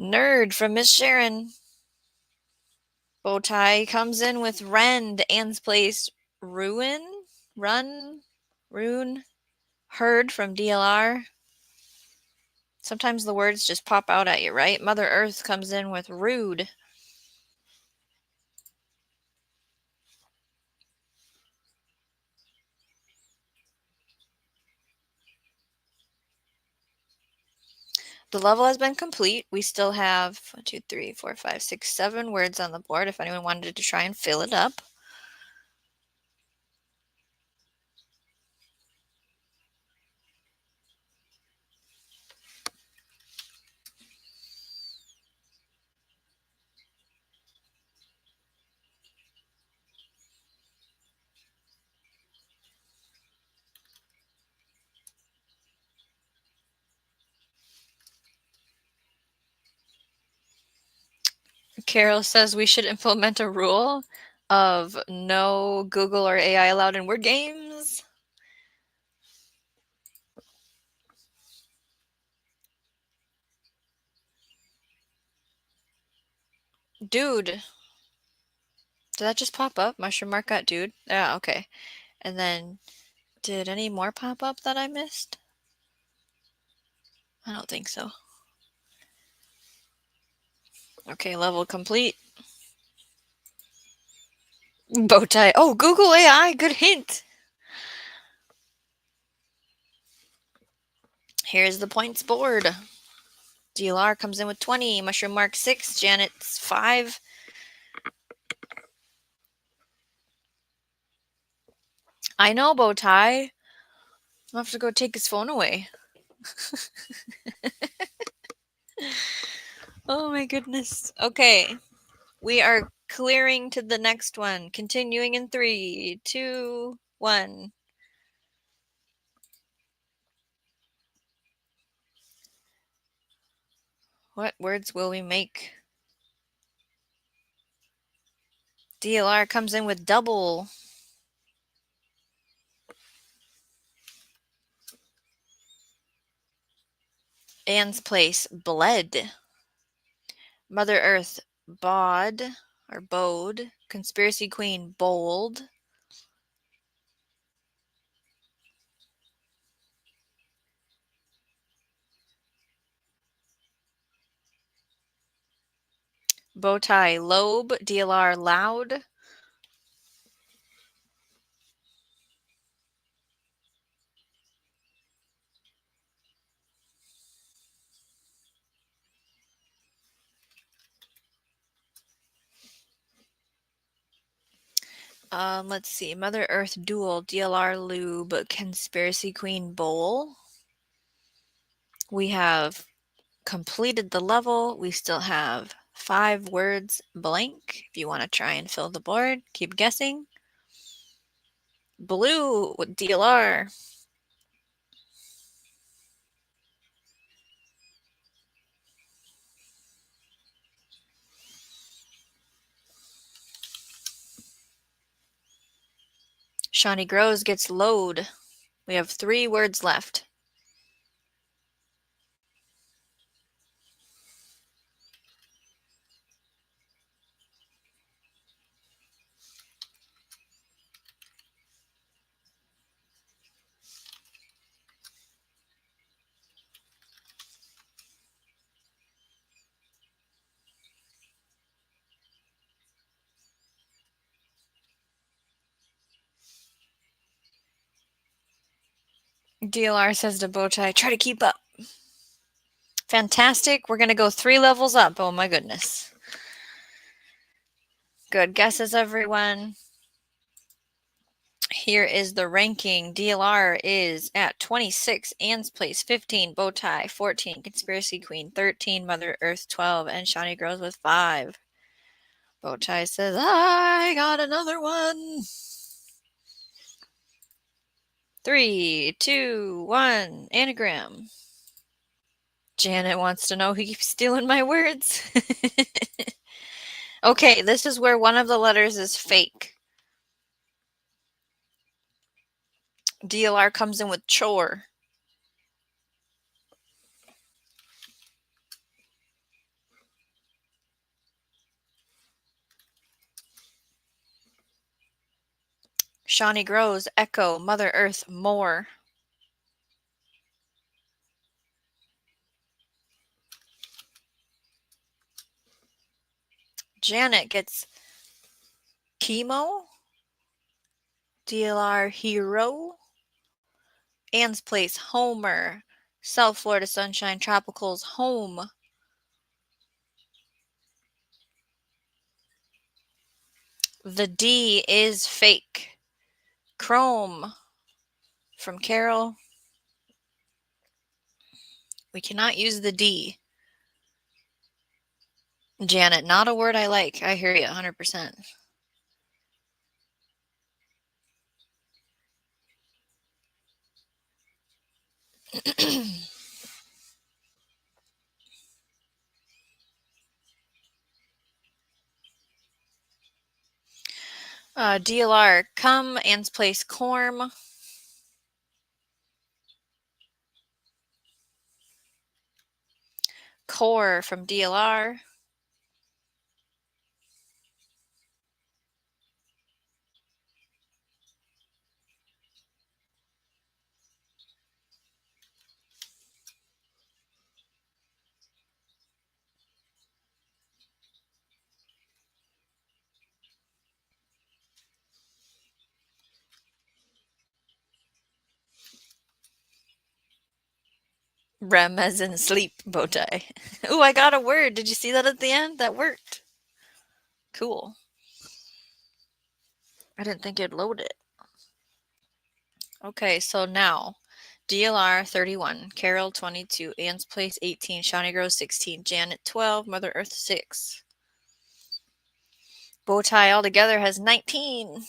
Nerd from Miss Sharon. Bowtie comes in with Rend. Ann's Place, Ruin. Rune. Herd from DLR. Sometimes the words just pop out at you, right? Mother Earth comes in with Rude. The level has been complete. We still have 1, 2, 3, 4, 5, 6, 7 words on the board if anyone wanted to try and fill it up. Carol says we should implement a rule of no Google or AI allowed in word games. Dude. Did that just pop up? Mushroom Mark got dude? Yeah, okay. And then, did any more pop up that I missed? I don't think so. Okay, level complete. Bowtie. Oh, Google AI. Good hint. Here's the points board. DLR comes in with 20. Mushroom Mark 6. Janet's 5. I know, Bowtie. I'll have to go take his phone away. Oh my goodness. Okay. We are clearing to the next one. Continuing in 3, 2, 1. What words will we make? DLR comes in with double. Anne's place, bled. Mother Earth, bod or bode. Conspiracy Queen, bold. Bowtie, lobe. DLR, loud. Let's see. Mother Earth, dual. DLR, lube. Conspiracy Queen, bowl. We have completed the level. We still have 5 words blank. If you want to try and fill the board, keep guessing. Blue with DLR. Shawnee Grows gets load. We have 3 words left. DLR says to Bowtie, try to keep up. Fantastic. We're going to go 3 levels up. Oh my goodness. Good guesses, everyone. Here is the ranking. DLR is at 26, Anne's Place 15, Bowtie 14, Conspiracy Queen 13, Mother Earth 12, and Shawnee Grows with 5. Bowtie says, I got another one. 3, 2, 1, anagram. Janet wants to know who keeps stealing my words. Okay, this is where one of the letters is fake. DLR comes in with chore. Shawnee Grows, echo, Mother Earth, more. Janet gets chemo. DLR, hero. Anne's Place, Homer. South Florida Sunshine Tropicals, home. The D is fake. Chrome from Carol. We cannot use the D. Janet, not a word I like. I hear you 100%. DLR, come, Anne's Place, corm. Core from DLR. REM as in sleep, Bowtie. Ooh, I got a word. Did you see that at the end? That worked. Cool. I didn't think it'd load it. Okay, so now DLR 31, Carol 22, Anne's Place 18, Shawnee Grows 16, Janet 12, Mother Earth 6. Bowtie altogether has 19.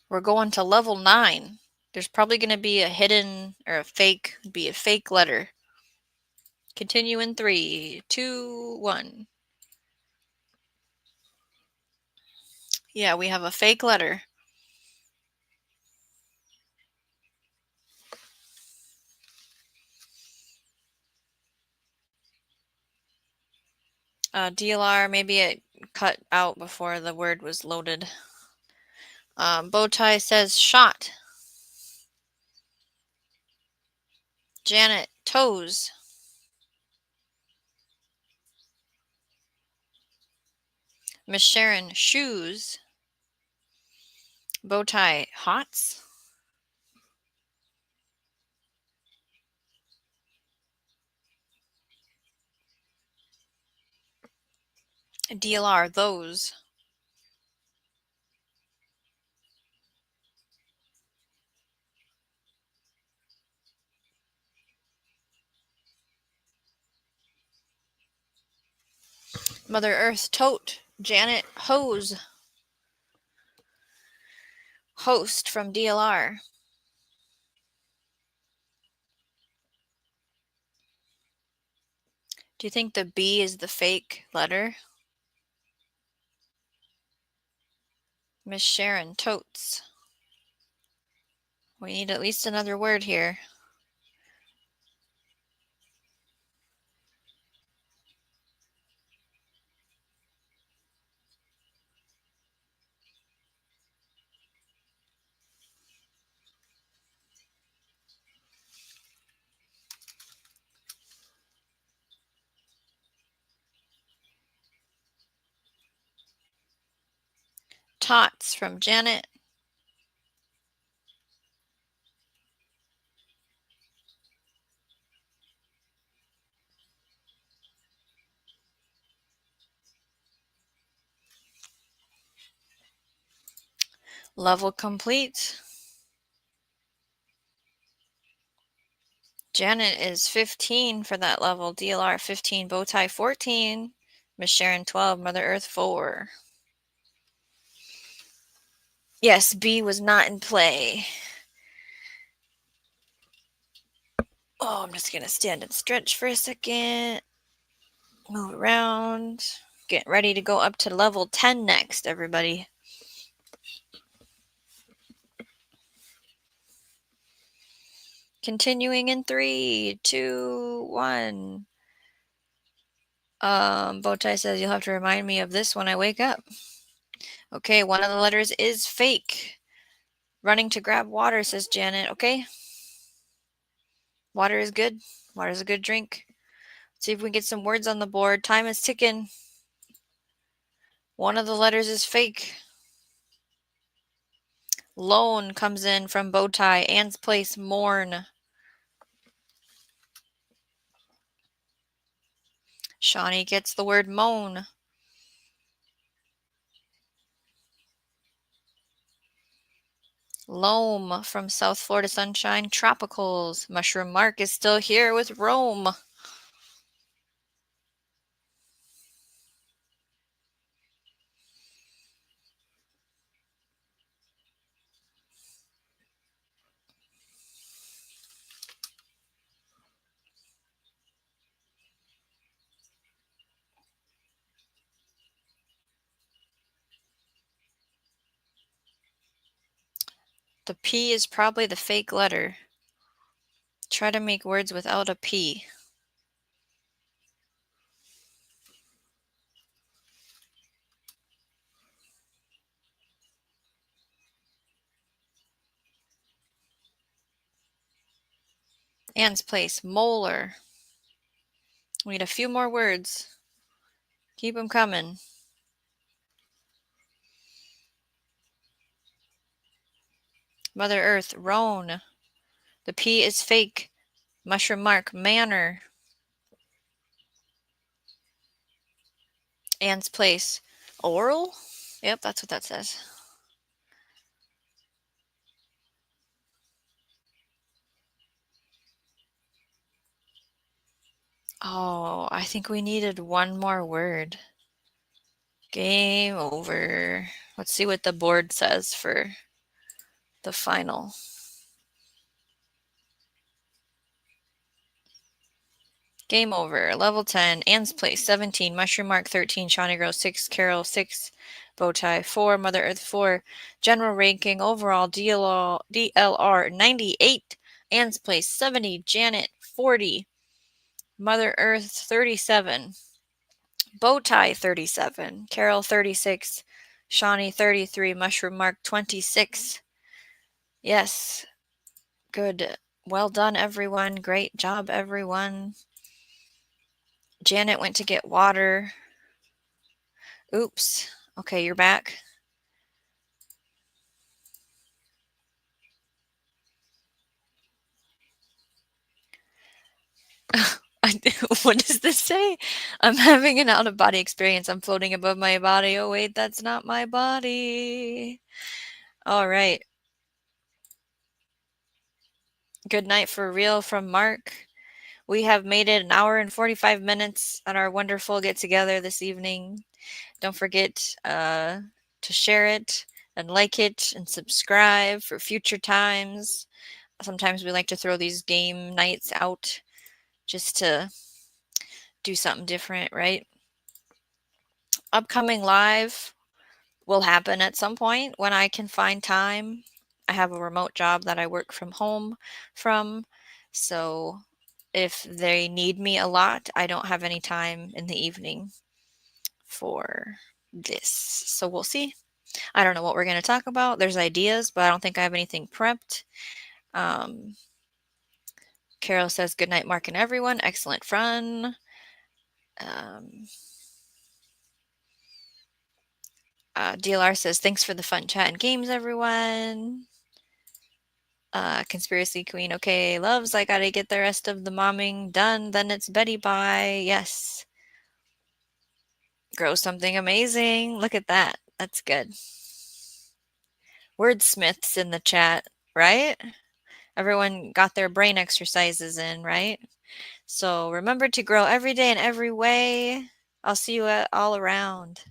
We're going to level 9. There's probably going to be a hidden or a fake letter. Continue in 3, 2, 1. Yeah, we have a fake letter. DLR, maybe it cut out before the word was loaded. Bowtie says shot. Janet, toes. Miss Sharon, shoes. Bowtie, hots. DLR, those. Mother Earth, tote. Janet, hose. Host from DLR. Do you think the B is the fake letter? Miss Sharon, totes. We need at least another word here. Tots from Janet. Level complete. Janet is 15 for that level. DLR 15. Bowtie 14. Miss Sharon 12. Mother Earth 4. Yes, B was not in play. Oh, I'm just going to stand and stretch for a second. Move around. Get ready to go up to level 10 next, everybody. Continuing in 3, 2, 1. Bowtie says you'll have to remind me of this when I wake up. Okay, one of the letters is fake. Running to grab water, says Janet. Okay. Water is good. Water is a good drink. Let's see if we can get some words on the board. Time is ticking. One of the letters is fake. Loan comes in from Bowtie. Anne's place, mourn. Shawnee gets the word moan. Loam from South Florida Sunshine Tropicals. Mushroom Mark is still here with Rome. The P is probably the fake letter. Try to make words without a P. Anne's place, molar. We need a few more words. Keep them coming. Mother Earth, roan. The P is fake. Mushroom Mark, manor. Anne's place, oral? Yep, that's what that says. Oh, I think we needed one more word. Game over. Let's see what the board says for the final. Game over. Level 10. Anne's Place 17. Mushroom Mark 13. Shawnee Girl 6. Carol 6. Bowtie 4. Mother Earth 4. General ranking overall DLR 98. Anne's Place 70. Janet 40. Mother Earth 37. Bowtie 37. Carol 36. Shawnee 33. Mushroom Mark 26. Yes. Good. Well done, everyone. Great job, everyone. Janet went to get water. Oops. Okay, you're back. What does this say? I'm having an out-of-body experience. I'm floating above my body. Oh, wait, that's not my body. All right. Good night for real from Mark. We have made it an hour and 45 minutes on our wonderful get-together this evening. Don't forget to share it and like it and subscribe for future times. Sometimes we like to throw these game nights out just to do something different, right? Upcoming live will happen at some point when I can find time. I have a remote job that I work from home from, so if they need me a lot, I don't have any time in the evening for this. So we'll see. I don't know what we're going to talk about. There's ideas, but I don't think I have anything prepped. Carol says, good night, Mark and everyone. Excellent fun. DLR says, thanks for the fun chat and games, everyone. Conspiracy Queen, okay, loves, I gotta get the rest of the momming done, then it's Betty bye. Yes. Grow something amazing. Look at that. That's good. Wordsmiths in the chat, right? Everyone got their brain exercises in, right? So remember to grow every day in every way. I'll see you all around.